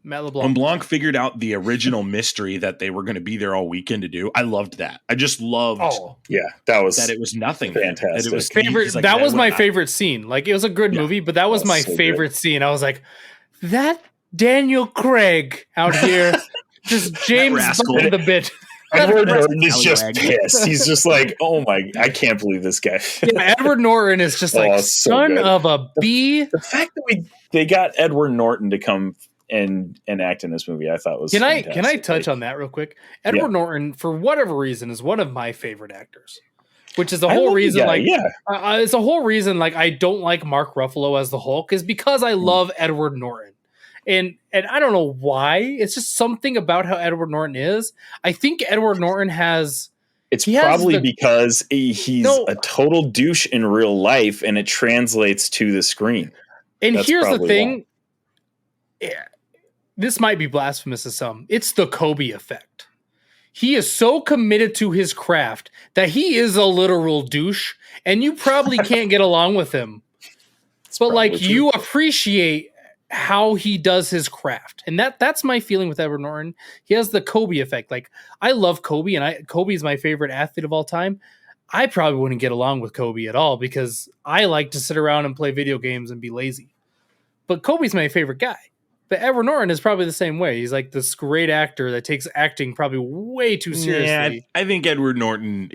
Matt LeBlanc. When Blanc figured out the original mystery that they were going to be there all weekend to do, I loved that. I just loved that it was nothing. Fantastic. That it was favorite. like, that was my favorite scene. Like, it was a good movie, but that was my so favorite scene. I was like, that Daniel Craig out here, just James Gunn the bit. Edward Norton is just pissed. He's just like, oh my, I can't believe this guy. Edward Norton is just like, son of a bee. The fact that they got Edward Norton to come and act in this movie, I thought was fantastic. Can I touch on that real quick? Edward Norton, for whatever reason, is one of my favorite actors. Which is the whole reason, it's a whole reason, like, I don't like Mark Ruffalo as the Hulk, is because I love Edward Norton. And I don't know why. It's just something about how Edward Norton is. I think Edward Norton has... because he's a total douche in real life, and it translates to the screen. And here's the thing. This might be blasphemous to some. It's the Kobe effect. He is so committed to his craft that he is a literal douche, and you probably can't get along with him. But, like, you appreciate how he does his craft. And that's my feeling with Edward Norton. He has the Kobe effect. Like, I love Kobe, and Kobe is my favorite athlete of all time. I probably wouldn't get along with Kobe at all because I like to sit around and play video games and be lazy. But Kobe's my favorite guy. But Edward Norton is probably the same way. He's like this great actor that takes acting probably way too seriously. Yeah, I think Edward Norton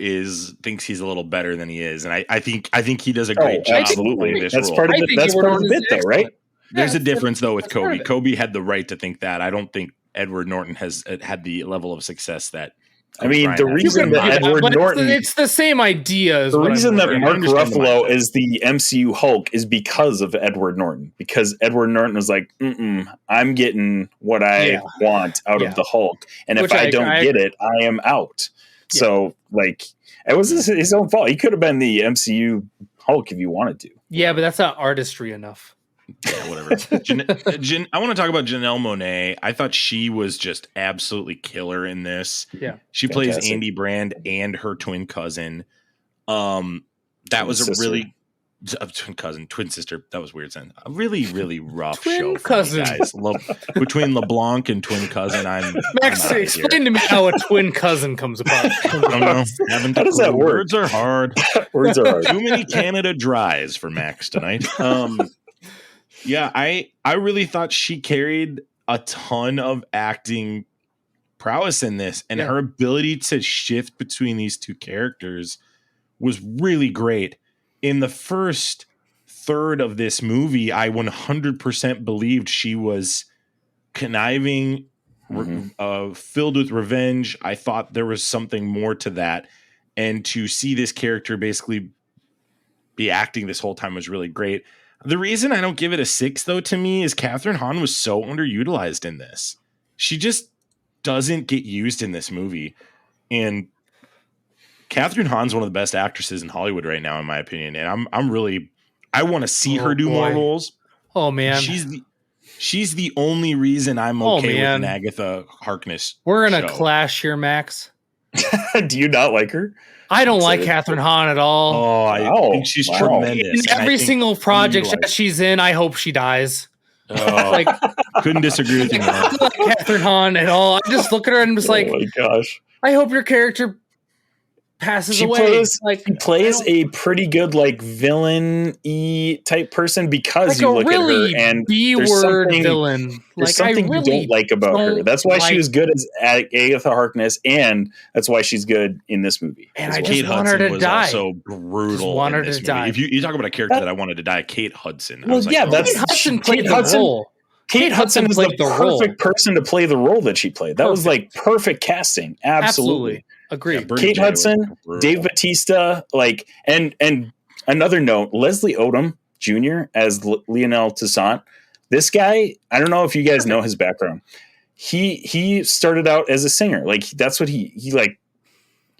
thinks he's a little better than he is, and I think he does a great job of playing this role. Part of the bit, though, right? There's a difference though with Kobe. Kobe had the right to think that. I don't think Edward Norton has had the level of success that. The reason that Edward Norton, it's the same idea. The reason that Mark Ruffalo is the MCU Hulk is because of Edward Norton. Because Edward Norton was like, I'm getting what I want out of the Hulk, and if I don't get it, I am out. Yeah. So, like, it was his own fault. He could have been the MCU Hulk if he wanted to. Yeah, but that's not artistry enough. Yeah, whatever. I want to talk about Janelle Monáe. I thought she was just absolutely killer in this. Yeah, she plays Andy Brand and her twin cousin. That was a really twin sister. That was weird. Saying a really, really rough twin show. Cousin, guys. Between LeBlanc and twin cousin, Max, explain to me how a twin cousin comes apart. I don't know. How does that work? Words are hard. Words are hard. Too many Canada Dries for Max tonight. Yeah, I really thought she carried a ton of acting prowess in this, and her ability to shift between these two characters was really great. In the first third of this movie, I 100% believed she was conniving, filled with revenge. I thought there was something more to that, and to see this character basically be acting this whole time was really great. The reason I don't give it a 6, though, to me, is Kathryn Hahn was so underutilized in this. She just doesn't get used in this movie. And Kathryn Hahn's one of the best actresses in Hollywood right now, in my opinion. And I want to see her do more roles. Oh, man. She's the only reason I'm okay with an Agatha Harkness. We're in a clash here, Max. Do you not like her? I don't like Kathryn Hahn at all. Oh, I think she's tremendous. In every single project that she's in, I hope she dies. Oh, Like, couldn't disagree with you more. I don't like Catherine Hahn at all. I just look at her and I'm just like, oh my gosh. I hope your character passes She away. plays, Like, she plays I don't- a pretty good like villain-y type person because like you a look really at her and B-word villain. there's Like, I something really you don't like about her. don't That's why she like- was good as Agatha Harkness, and that's why she's good in this movie. And as I well. just Kate want her Hudson to was die. also brutal. Just want her in this to movie. die. If you talk about a character that I wanted to die, Kate Hudson. I Well, was like, yeah, oh, that's- Kate Hudson Kate played the Hudson- role. Kate Hudson is the played the role. perfect person to play the role that she played. That was like perfect casting. Absolutely. Agreed. Yeah, Bernie Kate J was Hudson, brutal. Dave Bautista, like, and another note, Leslie Odom Jr. as Lionel Toussaint. This guy, I don't know if you guys know his background. He started out as a singer. Like, that's what he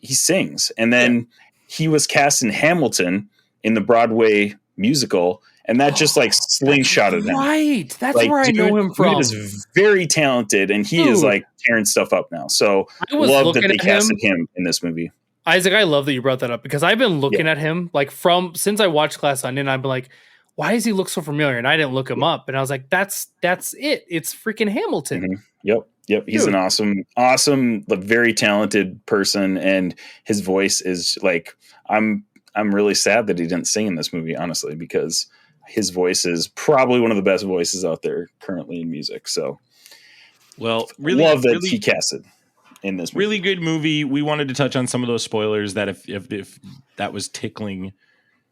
sings. And then he was cast in Hamilton in the Broadway musical, and that just like slingshotted him. Right. That's Like, where I know him from. He is very talented, and he is Dude. like tearing stuff up now. So I was love that looking they at casted him in this movie. Isaac, I love that you brought that up because I've been looking at him like since I watched Glass Onion. I've been like, why does he look so familiar? And I didn't look him up, and I was like, that's it. It's freaking Hamilton. Mm-hmm. Yep. He's Dude. an awesome, like, very talented person, and his voice is like, I'm really sad that he didn't sing in this movie, honestly, because his voice is probably one of the best voices out there currently in music. So, well, really love that really, he casted in this movie. really good movie. We wanted to touch on some of those spoilers that if that was tickling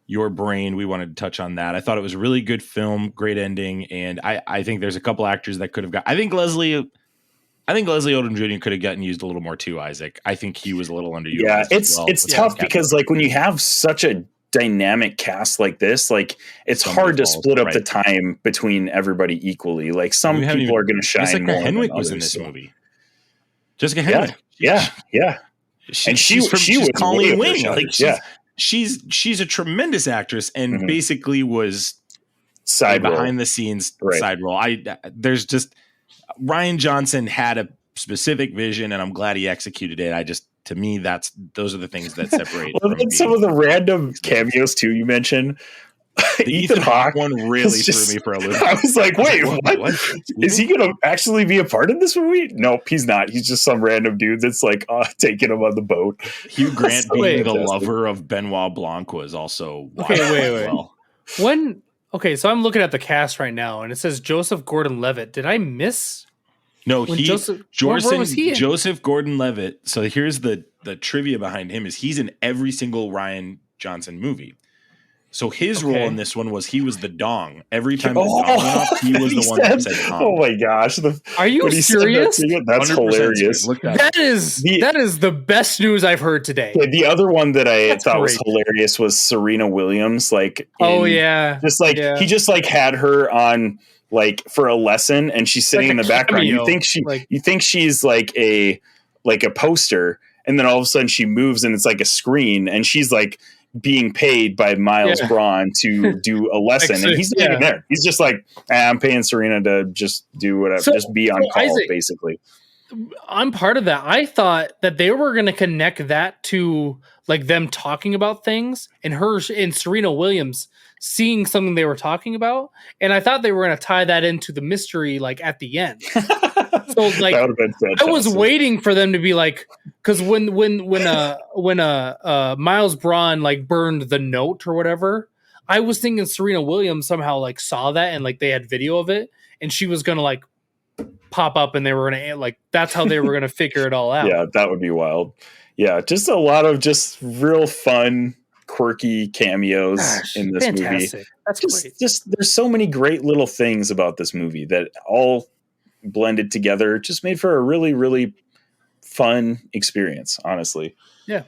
your brain, we wanted to touch on that. I thought it was a really good film, great ending, and I think there's a couple actors that could have got. I think Leslie Odom Jr. could have gotten used a little more too, Isaac. I think he was a little underutilized. Yeah, as well it's with tough Captain because like when you have such a dynamic cast like this, like it's Somebody hard to falls, split up right. the time between everybody equally. Like some We haven't people even- are going to shine Jessica more than Henwick was in others, this so. movie. Jessica Henwick. Yeah. And she's she was Colleen way Wing. overshadowed. Like she's a tremendous actress and Mhm. basically was Side role. behind the scenes Right. side role. There's just Ryan Johnson had a specific vision and I'm glad he executed it. To me, those are the things that separate. Well, from then some being- of the random cameos too you mentioned. the Ethan Hawke one really is just- threw me for a loop. I was like, wait, what? What? Is he going to actually be a part of this movie? Nope, he's not. He's just some random dude that's like taking him on the boat. Hugh Grant So being the fantastic. lover of Benoit Blanc was also Okay, wild wait. as well. So I'm looking at the cast right now, and it says Joseph Gordon-Levitt. Did I miss? No, When he Joseph- where was he in? Joseph Gordon-Levitt. So here's the trivia behind him is he's in every single Ryan Johnson movie. So his role in this one was he was the dong. Every time the dong went off, he was the one that said Tom. Oh my gosh. Are you when he said that serious? to you, that's 100% hilarious. serious. Look that up. That is the best news I've heard today. Yeah, the other one that I That's thought was great. hilarious was Serena Williams. Like, Oh in- yeah, just like Yeah. he just like had her on like for a lesson, and she's sitting Like in a the background. cameo, You think she's like a poster, and then all of a sudden she moves, and it's like a screen, and she's like being paid by Miles Yeah. Braun to do a lesson, and he's not even there. He's just like, I'm paying Serena to just do whatever, So- just be on so call, Isaac- basically. I'm part of that. I thought that they were going to connect that to like them talking about things and her and Serena Williams seeing something they were talking about, and I thought they were going to tie that into the mystery like at the end. So like That would have been fantastic. I was waiting for them to be like, because when Miles Braun like burned the note or whatever, I was thinking Serena Williams somehow like saw that and like they had video of it, and she was gonna like pop up, and they were gonna like that's how they were gonna figure it all out. Yeah, that would be wild. Yeah, just a lot of just real fun, quirky cameos Gosh, in this movie. fantastic. That's great. Just there's so many great little things about this movie that all blended together just made for a really, really fun experience, honestly.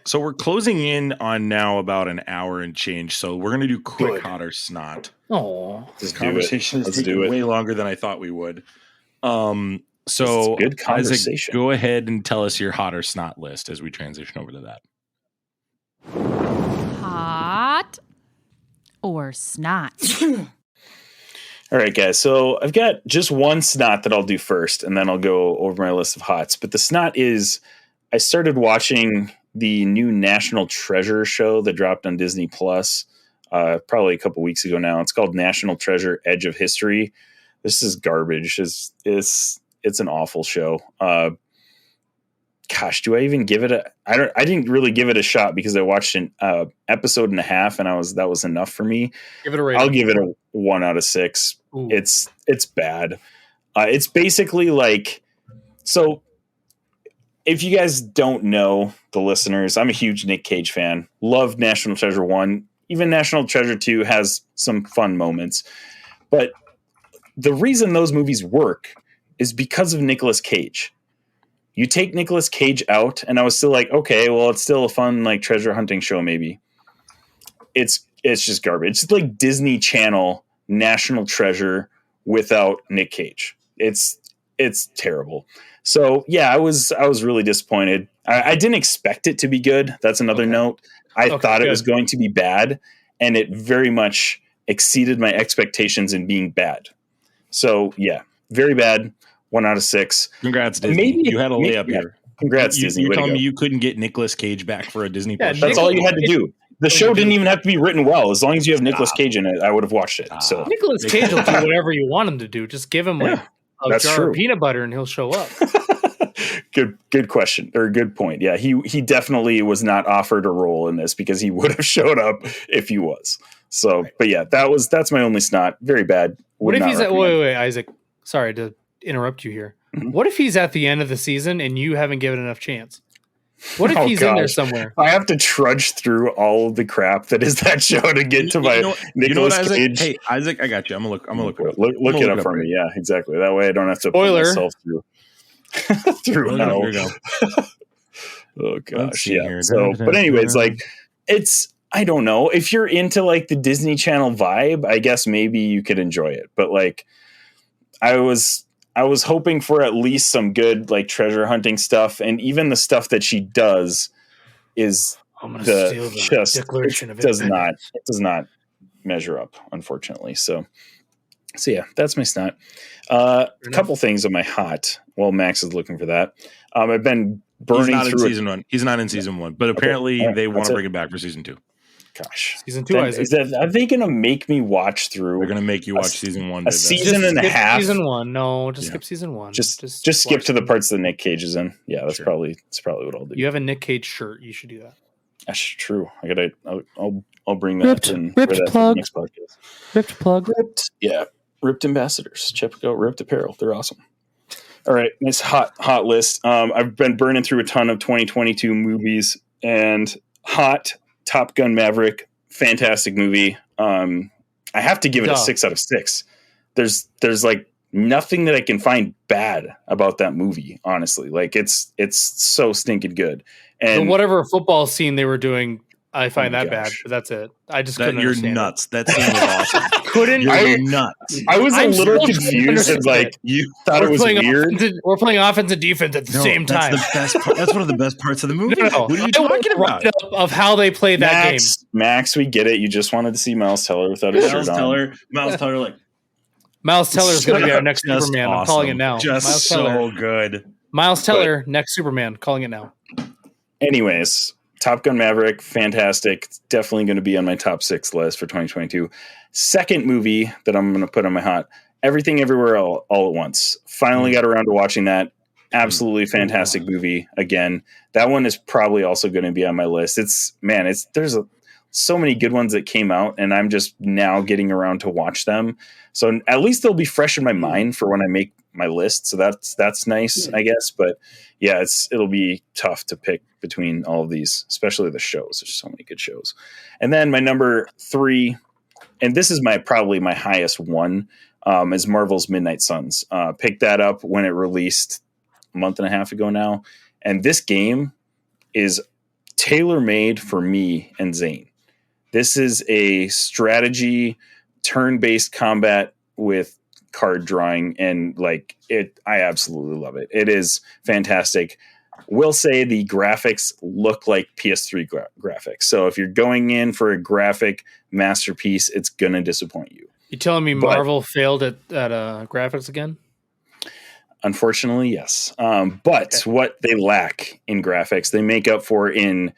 So we're closing in on now about an hour and change. So we're gonna do quick hot or snot. Oh, This do it. conversation is Let's taking do it. way longer than I thought we would. So It's a good Isaac, conversation. go ahead and tell us your hot or snot list as we transition over to that. Hot or snot? All right, guys. So I've got just one snot that I'll do first, and then I'll go over my list of hots. But the snot is I started watching the new National Treasure show that dropped on Disney Plus probably a couple weeks ago now. It's called National Treasure: Edge of History. this is garbage. It's an awful show. Gosh, do I even give it I didn't really give it a shot because I watched an episode and a half and that was enough for me. Give it a rating. I'll give it a 1 out of 6. Ooh. It's bad. It's basically like, so if you guys don't know, the listeners, I'm a huge Nick Cage fan. Love National Treasure 1. Even National Treasure 2 has some fun moments. But the reason those movies work is because of Nicolas Cage. You take Nicolas Cage out, and I was still like, okay, well, it's still a fun like treasure hunting show. Maybe it's just garbage. It's like Disney Channel National Treasure without Nick Cage. It's terrible. So yeah, I was really disappointed. I didn't expect it to be good. That's another note. I thought it was going to be bad, and it very much exceeded my expectations in being bad. So yeah, very bad. 1 out of 6. Congrats, Disney. You had a layup here. Congrats, Disney. You're telling me you couldn't get Nicolas Cage back for a Disney Plus? That's all you had to do. The show didn't even have to be written well. As long as you have Nicolas Cage in it, I would have watched it. So Nicolas Cage will do whatever you want him to do. Just give him a jar of peanut butter and he'll show up. Good question, or good point. Yeah, he definitely was not offered a role in this because he would have showed up if he was. So, but yeah, that's my only snot. Very bad. What if he's at wait, Isaac? Sorry to interrupt you here. Mm-hmm. What if he's at the end of the season and you haven't given enough chance? What if he's in there somewhere? I have to trudge through all of the crap that is that show to get to my Nicolas Cage. Hey, Isaac, I got you. I'm gonna look it up. Look it up for me. Yeah, exactly. That way I don't have to put myself through hell. Oh gosh, yeah. So, but anyways, like I don't know if you're into like the Disney Channel vibe. I guess maybe you could enjoy it, but like I was hoping for at least some good like treasure hunting stuff, and even the stuff that she does is it does not measure up, unfortunately. So yeah, that's my snot. A couple things on my hot. Well, Max is looking for that. I've been burning through season 1. He's not in season 1, but apparently they want to bring it back for season 2. Gosh, season 2. Are they going to make me watch through? They're going to make you watch season 1. A season and a half. Season 1. No, just skip season 1. Just skip to the parts that Nick Cage is in. Yeah, that's probably what I'll do. You have a Nick Cage shirt. You should do that. That's true. I'll bring that in for the next podcast. Ripped plug. Ripped ambassadors. Check out Ripped Apparel. They're awesome. All right, nice hot list. I've been burning through a ton of 2022 movies, and Top Gun Maverick, fantastic movie. I have to give it a 6 out of 6. There's like nothing that I can find bad about that movie, honestly. Like it's so stinking good. And whatever football scene they were doing, I find that bad, but that's it. I just couldn't understand. You're nuts. That scene was awesome. You're nuts. I was a little confused and like you thought it was weird. We're playing offense and defense at the same time. The best part. That's one of the best parts of the movie. No. What are you talking about? Of how they play that game. Max, we get it. You just wanted to see Miles Teller without his shirt on. Miles Teller, like Miles Teller is going to be our next Superman. Awesome. I'm calling it now. Just Miles so Teller. good. Miles Teller, next Superman. Calling it now. Anyways, Top Gun Maverick, fantastic. It's definitely going to be on my top 6 list for 2022. Second movie that I'm going to put on my hot, Everything Everywhere All at Once. Finally got around to watching that. Absolutely fantastic movie. Again, that one is probably also going to be on my list. There's so many good ones that came out, and I'm just now getting around to watch them. So at least they'll be fresh in my mind for when I make my list. So that's nice, I guess. But yeah, it'll be tough to pick between all of these, especially the shows. There's so many good shows. And then my number 3, and this is probably my highest one, is Marvel's Midnight Suns. Picked that up when it released a month and a half ago now. And this game is tailor-made for me and Zane. This is a strategy, turn-based combat with card drawing, and I absolutely love it. It is fantastic. Will say the graphics look like PS3 graphics. So if you're going in for a graphic masterpiece, it's gonna disappoint you. You telling me Marvel failed at graphics again? Unfortunately, yes. What they lack in graphics, they make up for in.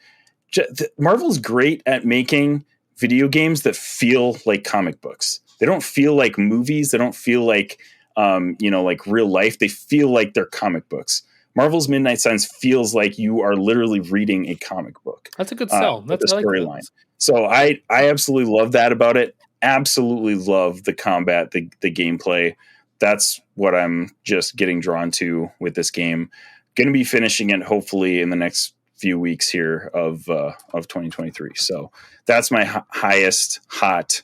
Marvel's great at making video games that feel like comic books. They don't feel like movies. They don't feel like like real life. They feel like they're comic books. Marvel's Midnight Suns feels like you are literally reading a comic book. That's a good sell. That's the storyline. So I absolutely love that about it. Absolutely love the combat, the gameplay. That's what I'm just getting drawn to with this game. Going to be finishing it hopefully in the next few weeks here of 2023. So that's my highest hot.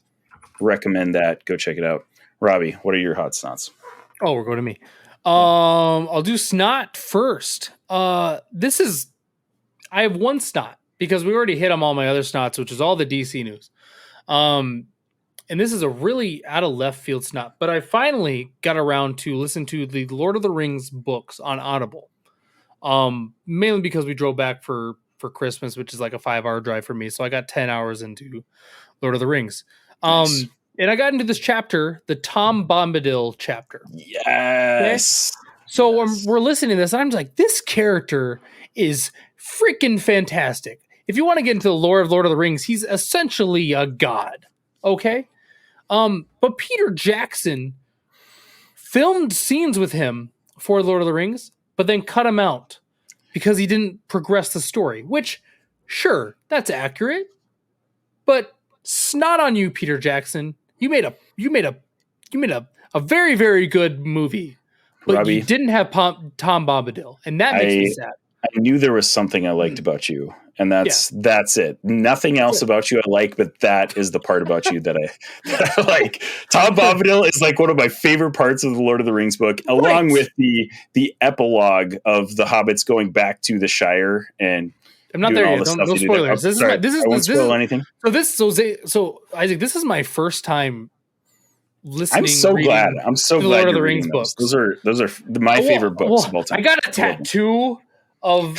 Recommend that. Go check it out. Robbie, what are your hot snots? Oh, we're going to me. I'll do snot first. I have one snot because we already hit on all my other snots, which is all the DC news. And this is a really out of left field snot, but I finally got around to listen to the Lord of the Rings books on Audible. Mainly because we drove back for Christmas, which is like a 5-hour drive for me. So I got 10 hours into Lord of the Rings. Nice. And I got into this chapter, the Tom Bombadil chapter. Yes. Okay? So we're listening to this, and I'm like, this character is freaking fantastic. If you want to get into the lore of Lord of the Rings, he's essentially a god. Okay? But Peter Jackson filmed scenes with him for Lord of the Rings, but then cut him out because he didn't progress the story, which, sure, that's accurate. But snot on you, Peter Jackson. You made a very, very good movie, but Robbie, you didn't have Tom Bombadil, and that makes me sad. I knew there was something I liked about you, and that's it. Nothing else about you I like, but that is the part about you that I like. Tom Bombadil is like one of my favorite parts of the Lord of the Rings book, along with the epilogue of the hobbits going back to the Shire and. I'm not there yet. No spoilers. This won't spoil anything. So Isaac, this is my first time listening. I'm so glad. I'm so glad Lord of the Rings books. Those are my favorite books of all time. I got a tattoo of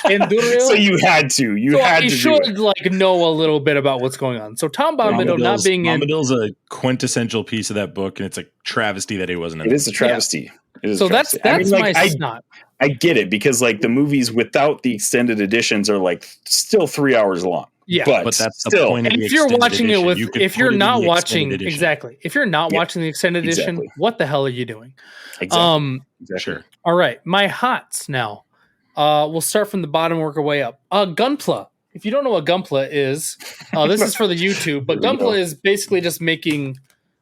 Enduril. So you had to. You should know a little bit about what's going on. So Tom Bombadil not being in. Bombadil's a quintessential piece of that book, and it's a travesty that he wasn't in. It is a travesty. Yeah. So that's my snot. I get it because the movies without the extended editions are still 3 hours long. Yeah, but that's still the point of the if you're watching edition, it with, if you're not watching exactly, if you're not watching the extended edition, what the hell are you doing? Exactly. Sure. All right, my hots now. We'll start from the bottom, work our way up. Gunpla. If you don't know what Gunpla is, this is for the YouTube, but Gunpla is basically just making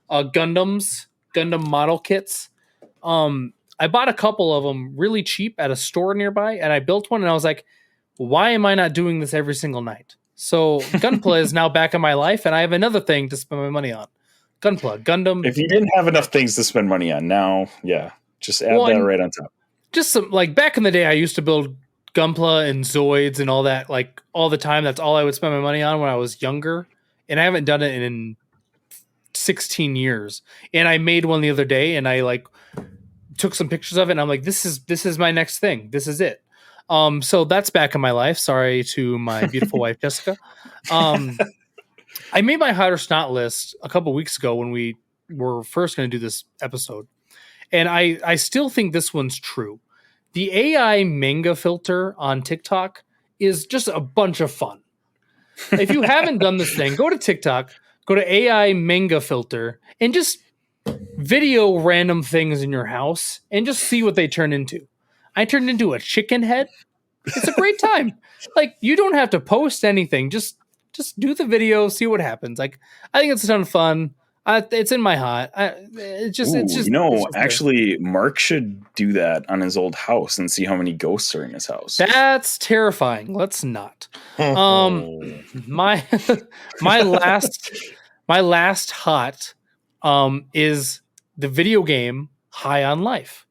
Gundam model kits. I bought a couple of them really cheap at a store nearby, and I built one, and I was like, why am I not doing this every single night? So Gunpla is now back in my life, and I have another thing to spend my money on. Gunpla, Gundam. If you didn't have enough things to spend money on, now, just add that right on top. Just some, back in the day, I used to build Gunpla and Zoids and all that, all the time. That's all I would spend my money on when I was younger, and I haven't done it in 16 years. And I made one the other day, and I took some pictures of it, and I'm like, this is my next thing. This is it. So that's back in my life. Sorry to my beautiful wife, Jessica. I made my hot or snot list a couple weeks ago when we were first going to do this episode. And I still think this one's true. The AI manga filter on TikTok is just a bunch of fun. If you haven't done this thing, go to TikTok, go to AI manga filter, and just video random things in your house and just see what they turn into. I turned into a chicken head. It's a great time. You don't have to post anything. Just do the video, see what happens. I think it's a ton of fun. It's in my hot. Actually, Mark should do that on his old house and see how many ghosts are in his house. That's terrifying. Let's not. My last hot is the video game High on Life.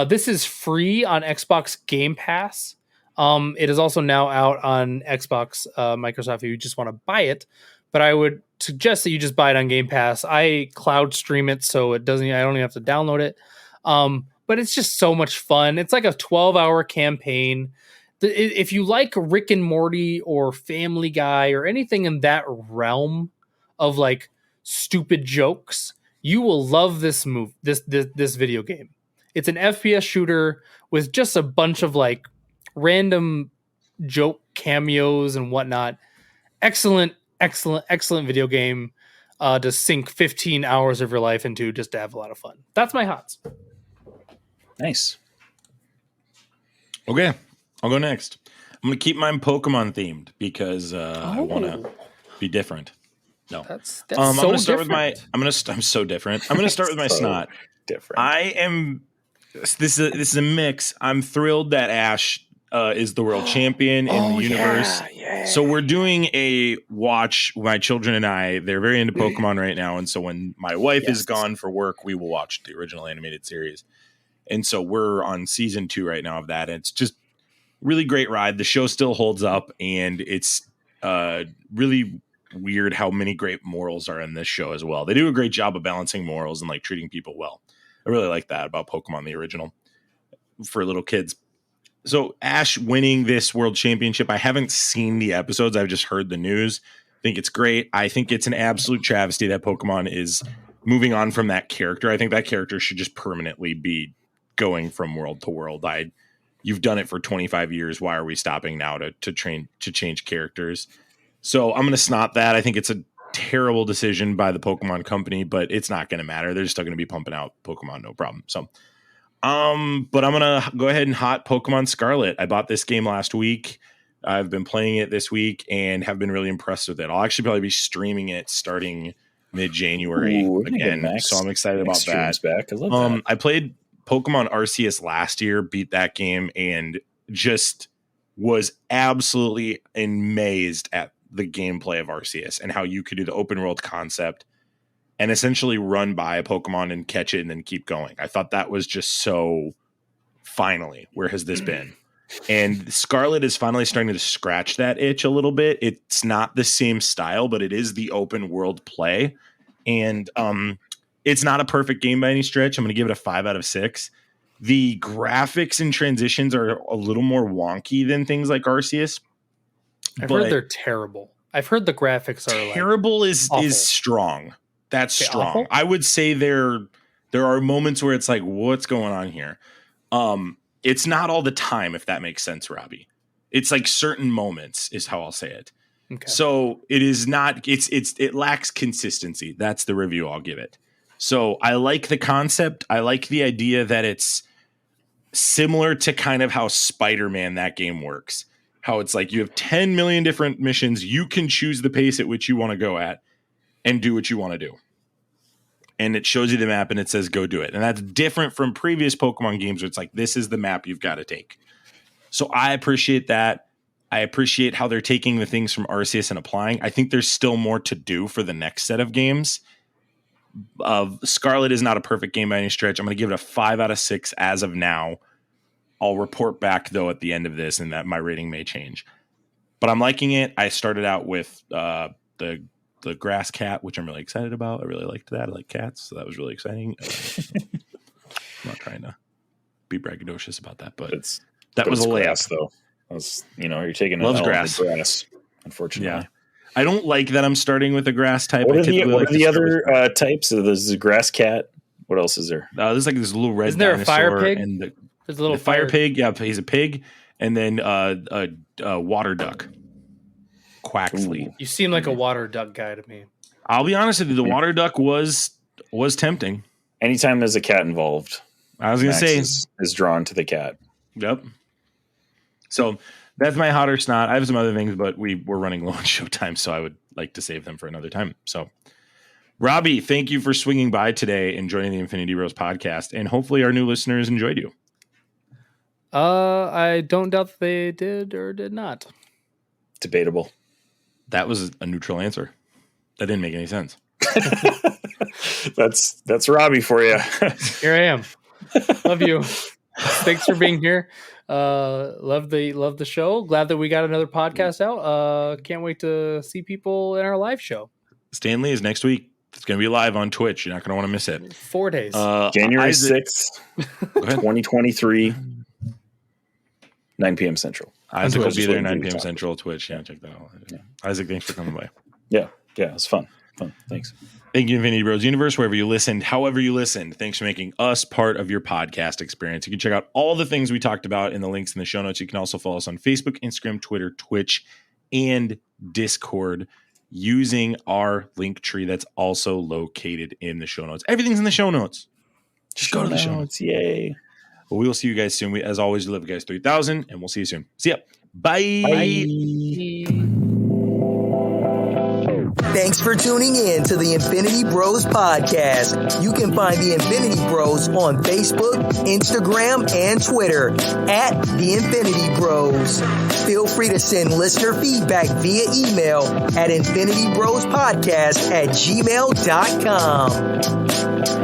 This is free on Xbox Game Pass. It is also now out on Xbox, Microsoft, if you just want to buy it. But I would suggest that you just buy it on Game Pass. I cloud stream it, so I don't even have to download it. But it's just so much fun. It's like a 12-hour campaign. If you like Rick and Morty or Family Guy or anything in that realm of stupid jokes, you will love this video game. It's an FPS shooter with just a bunch of random joke cameos and whatnot. Excellent video game. to sink 15 hours of your life into just to have a lot of fun. That's my hots. Nice. Okay, I'll go next. I'm going to keep mine Pokemon themed because I want to be different. No, that's I'm so going to start different. with my. I'm so different. I'm going to start with my So snot. different. I am. This is a mix. I'm thrilled that Ash is the world champion in the universe. Yeah. So we're doing a watch. My children and I, they're very into Pokemon right now, and so when my wife is gone for work, we will watch the original animated series. And so we're on season 2 right now of that. And it's just really great ride. The show still holds up, and it's really weird how many great morals are in this show as well. They do a great job of balancing morals and like treating people well. I really like that about Pokemon, the original, for little kids. So Ash winning this world championship, I haven't seen the episodes. I've just heard the news. I think it's great. I think it's an absolute travesty that Pokemon is moving on from that character. I think that character should just permanently be going from world to world. You've done it for 25 years. Why are we stopping now to change characters? So I'm going to snot that. I think it's a terrible decision by the Pokemon company, but it's not going to matter. They're still going to be pumping out Pokemon, no problem. So, but I'm going to go ahead and hot Pokemon Scarlet. I bought this game last week. I've been playing it this week and have been really impressed with it. I'll actually probably be streaming it starting mid-January again. So I'm excited about that. Back. I love that. I played Pokemon Arceus last year, beat that game, and just was absolutely amazed at the gameplay of Arceus and how you could do the open world concept and essentially run by a Pokemon and catch it and then keep going. I thought that was just so finally, where has this been? And Scarlet is finally starting to scratch that itch a little bit. It's not the same style, but it is the open world play. And it's not a perfect game by any stretch. I'm going to give it a 5 out of 6. The graphics and transitions are a little more wonky than things like Arceus. I've heard they're terrible. I've heard the graphics are terrible is strong. That's strong. Awful? I would say there are moments where it's like, what's going on here? It's not all the time, if that makes sense, Robbie. It's like certain moments is how I'll say it. Okay. So it is not. It lacks consistency. That's the review I'll give it. So I like the concept. I like the idea that it's similar to kind of how Spider-Man that game works. How it's like you have 10 million different missions. You can choose the pace at which you want to go at and do what you want to do. And it shows you the map and it says, go do it. And that's different from previous Pokemon games where it's like, this is the map you've got to take. So I appreciate that. I appreciate how they're taking the things from Arceus and applying. I think there's still more to do for the next set of games. Scarlet is not a perfect game by any stretch. I'm going to give it a 5 out of 6 as of now. I'll report back, though, at the end of this, and that my rating may change. But I'm liking it. I started out with the grass cat, which I'm really excited about. I really liked that. I like cats, so that was really exciting. I'm not trying to be braggadocious about that, but that was a layup, though. You're taking loves grass. Grass, unfortunately. Yeah. I don't like that I'm starting with a grass type. What are the other types? There's the grass cat. What else is there? There's like this little red Isn't there dinosaur. a fire pig? And There's a little fire pig. Yeah, he's a pig. And then a water duck. Quaxley. You seem like a water duck guy to me. I'll be honest with you. The water duck was tempting. Anytime there's a cat involved, I was going to say is drawn to the cat. Yep. So that's my hot or snot. I have some other things, but we're running low on show time, so I would like to save them for another time. So, Robbie, thank you for swinging by today and joining the Infinity Bros podcast, and hopefully our new listeners enjoyed you. I don't doubt that they did or did not. Debatable. That was a neutral answer. That didn't make any sense. That's Robbie for you. Here I am. Love you. Thanks for being here. Love the show. Glad that we got another podcast out. Can't wait to see people in our live show. Stanley is next week. It's going to be live on Twitch. You're not going to want to miss it. 4 days. January 6th, 2023, 9 p.m. Central. Isaac will be there 9 p.m. Central, Twitch. Yeah, check that out. Yeah. Isaac, thanks for coming by. Yeah, it was fun. Thanks. Thank you, Infinity Bros Universe, wherever you listened, however you listened. Thanks for making us part of your podcast experience. You can check out all the things we talked about in the links in the show notes. You can also follow us on Facebook, Instagram, Twitter, Twitch, and Discord. using our link tree that's also located in the show notes. Everything's in the show notes. Just go to the show notes. Yay. Well, we will see you guys soon. As always, we love you guys 3000, and we'll see you soon. See ya. Bye. Bye. Thanks for tuning in to the Infinity Bros podcast. You can find the Infinity Bros on Facebook, Instagram, and Twitter at the Infinity Bros. Feel free to send listener feedback via email at infinitybrospodcast@gmail.com.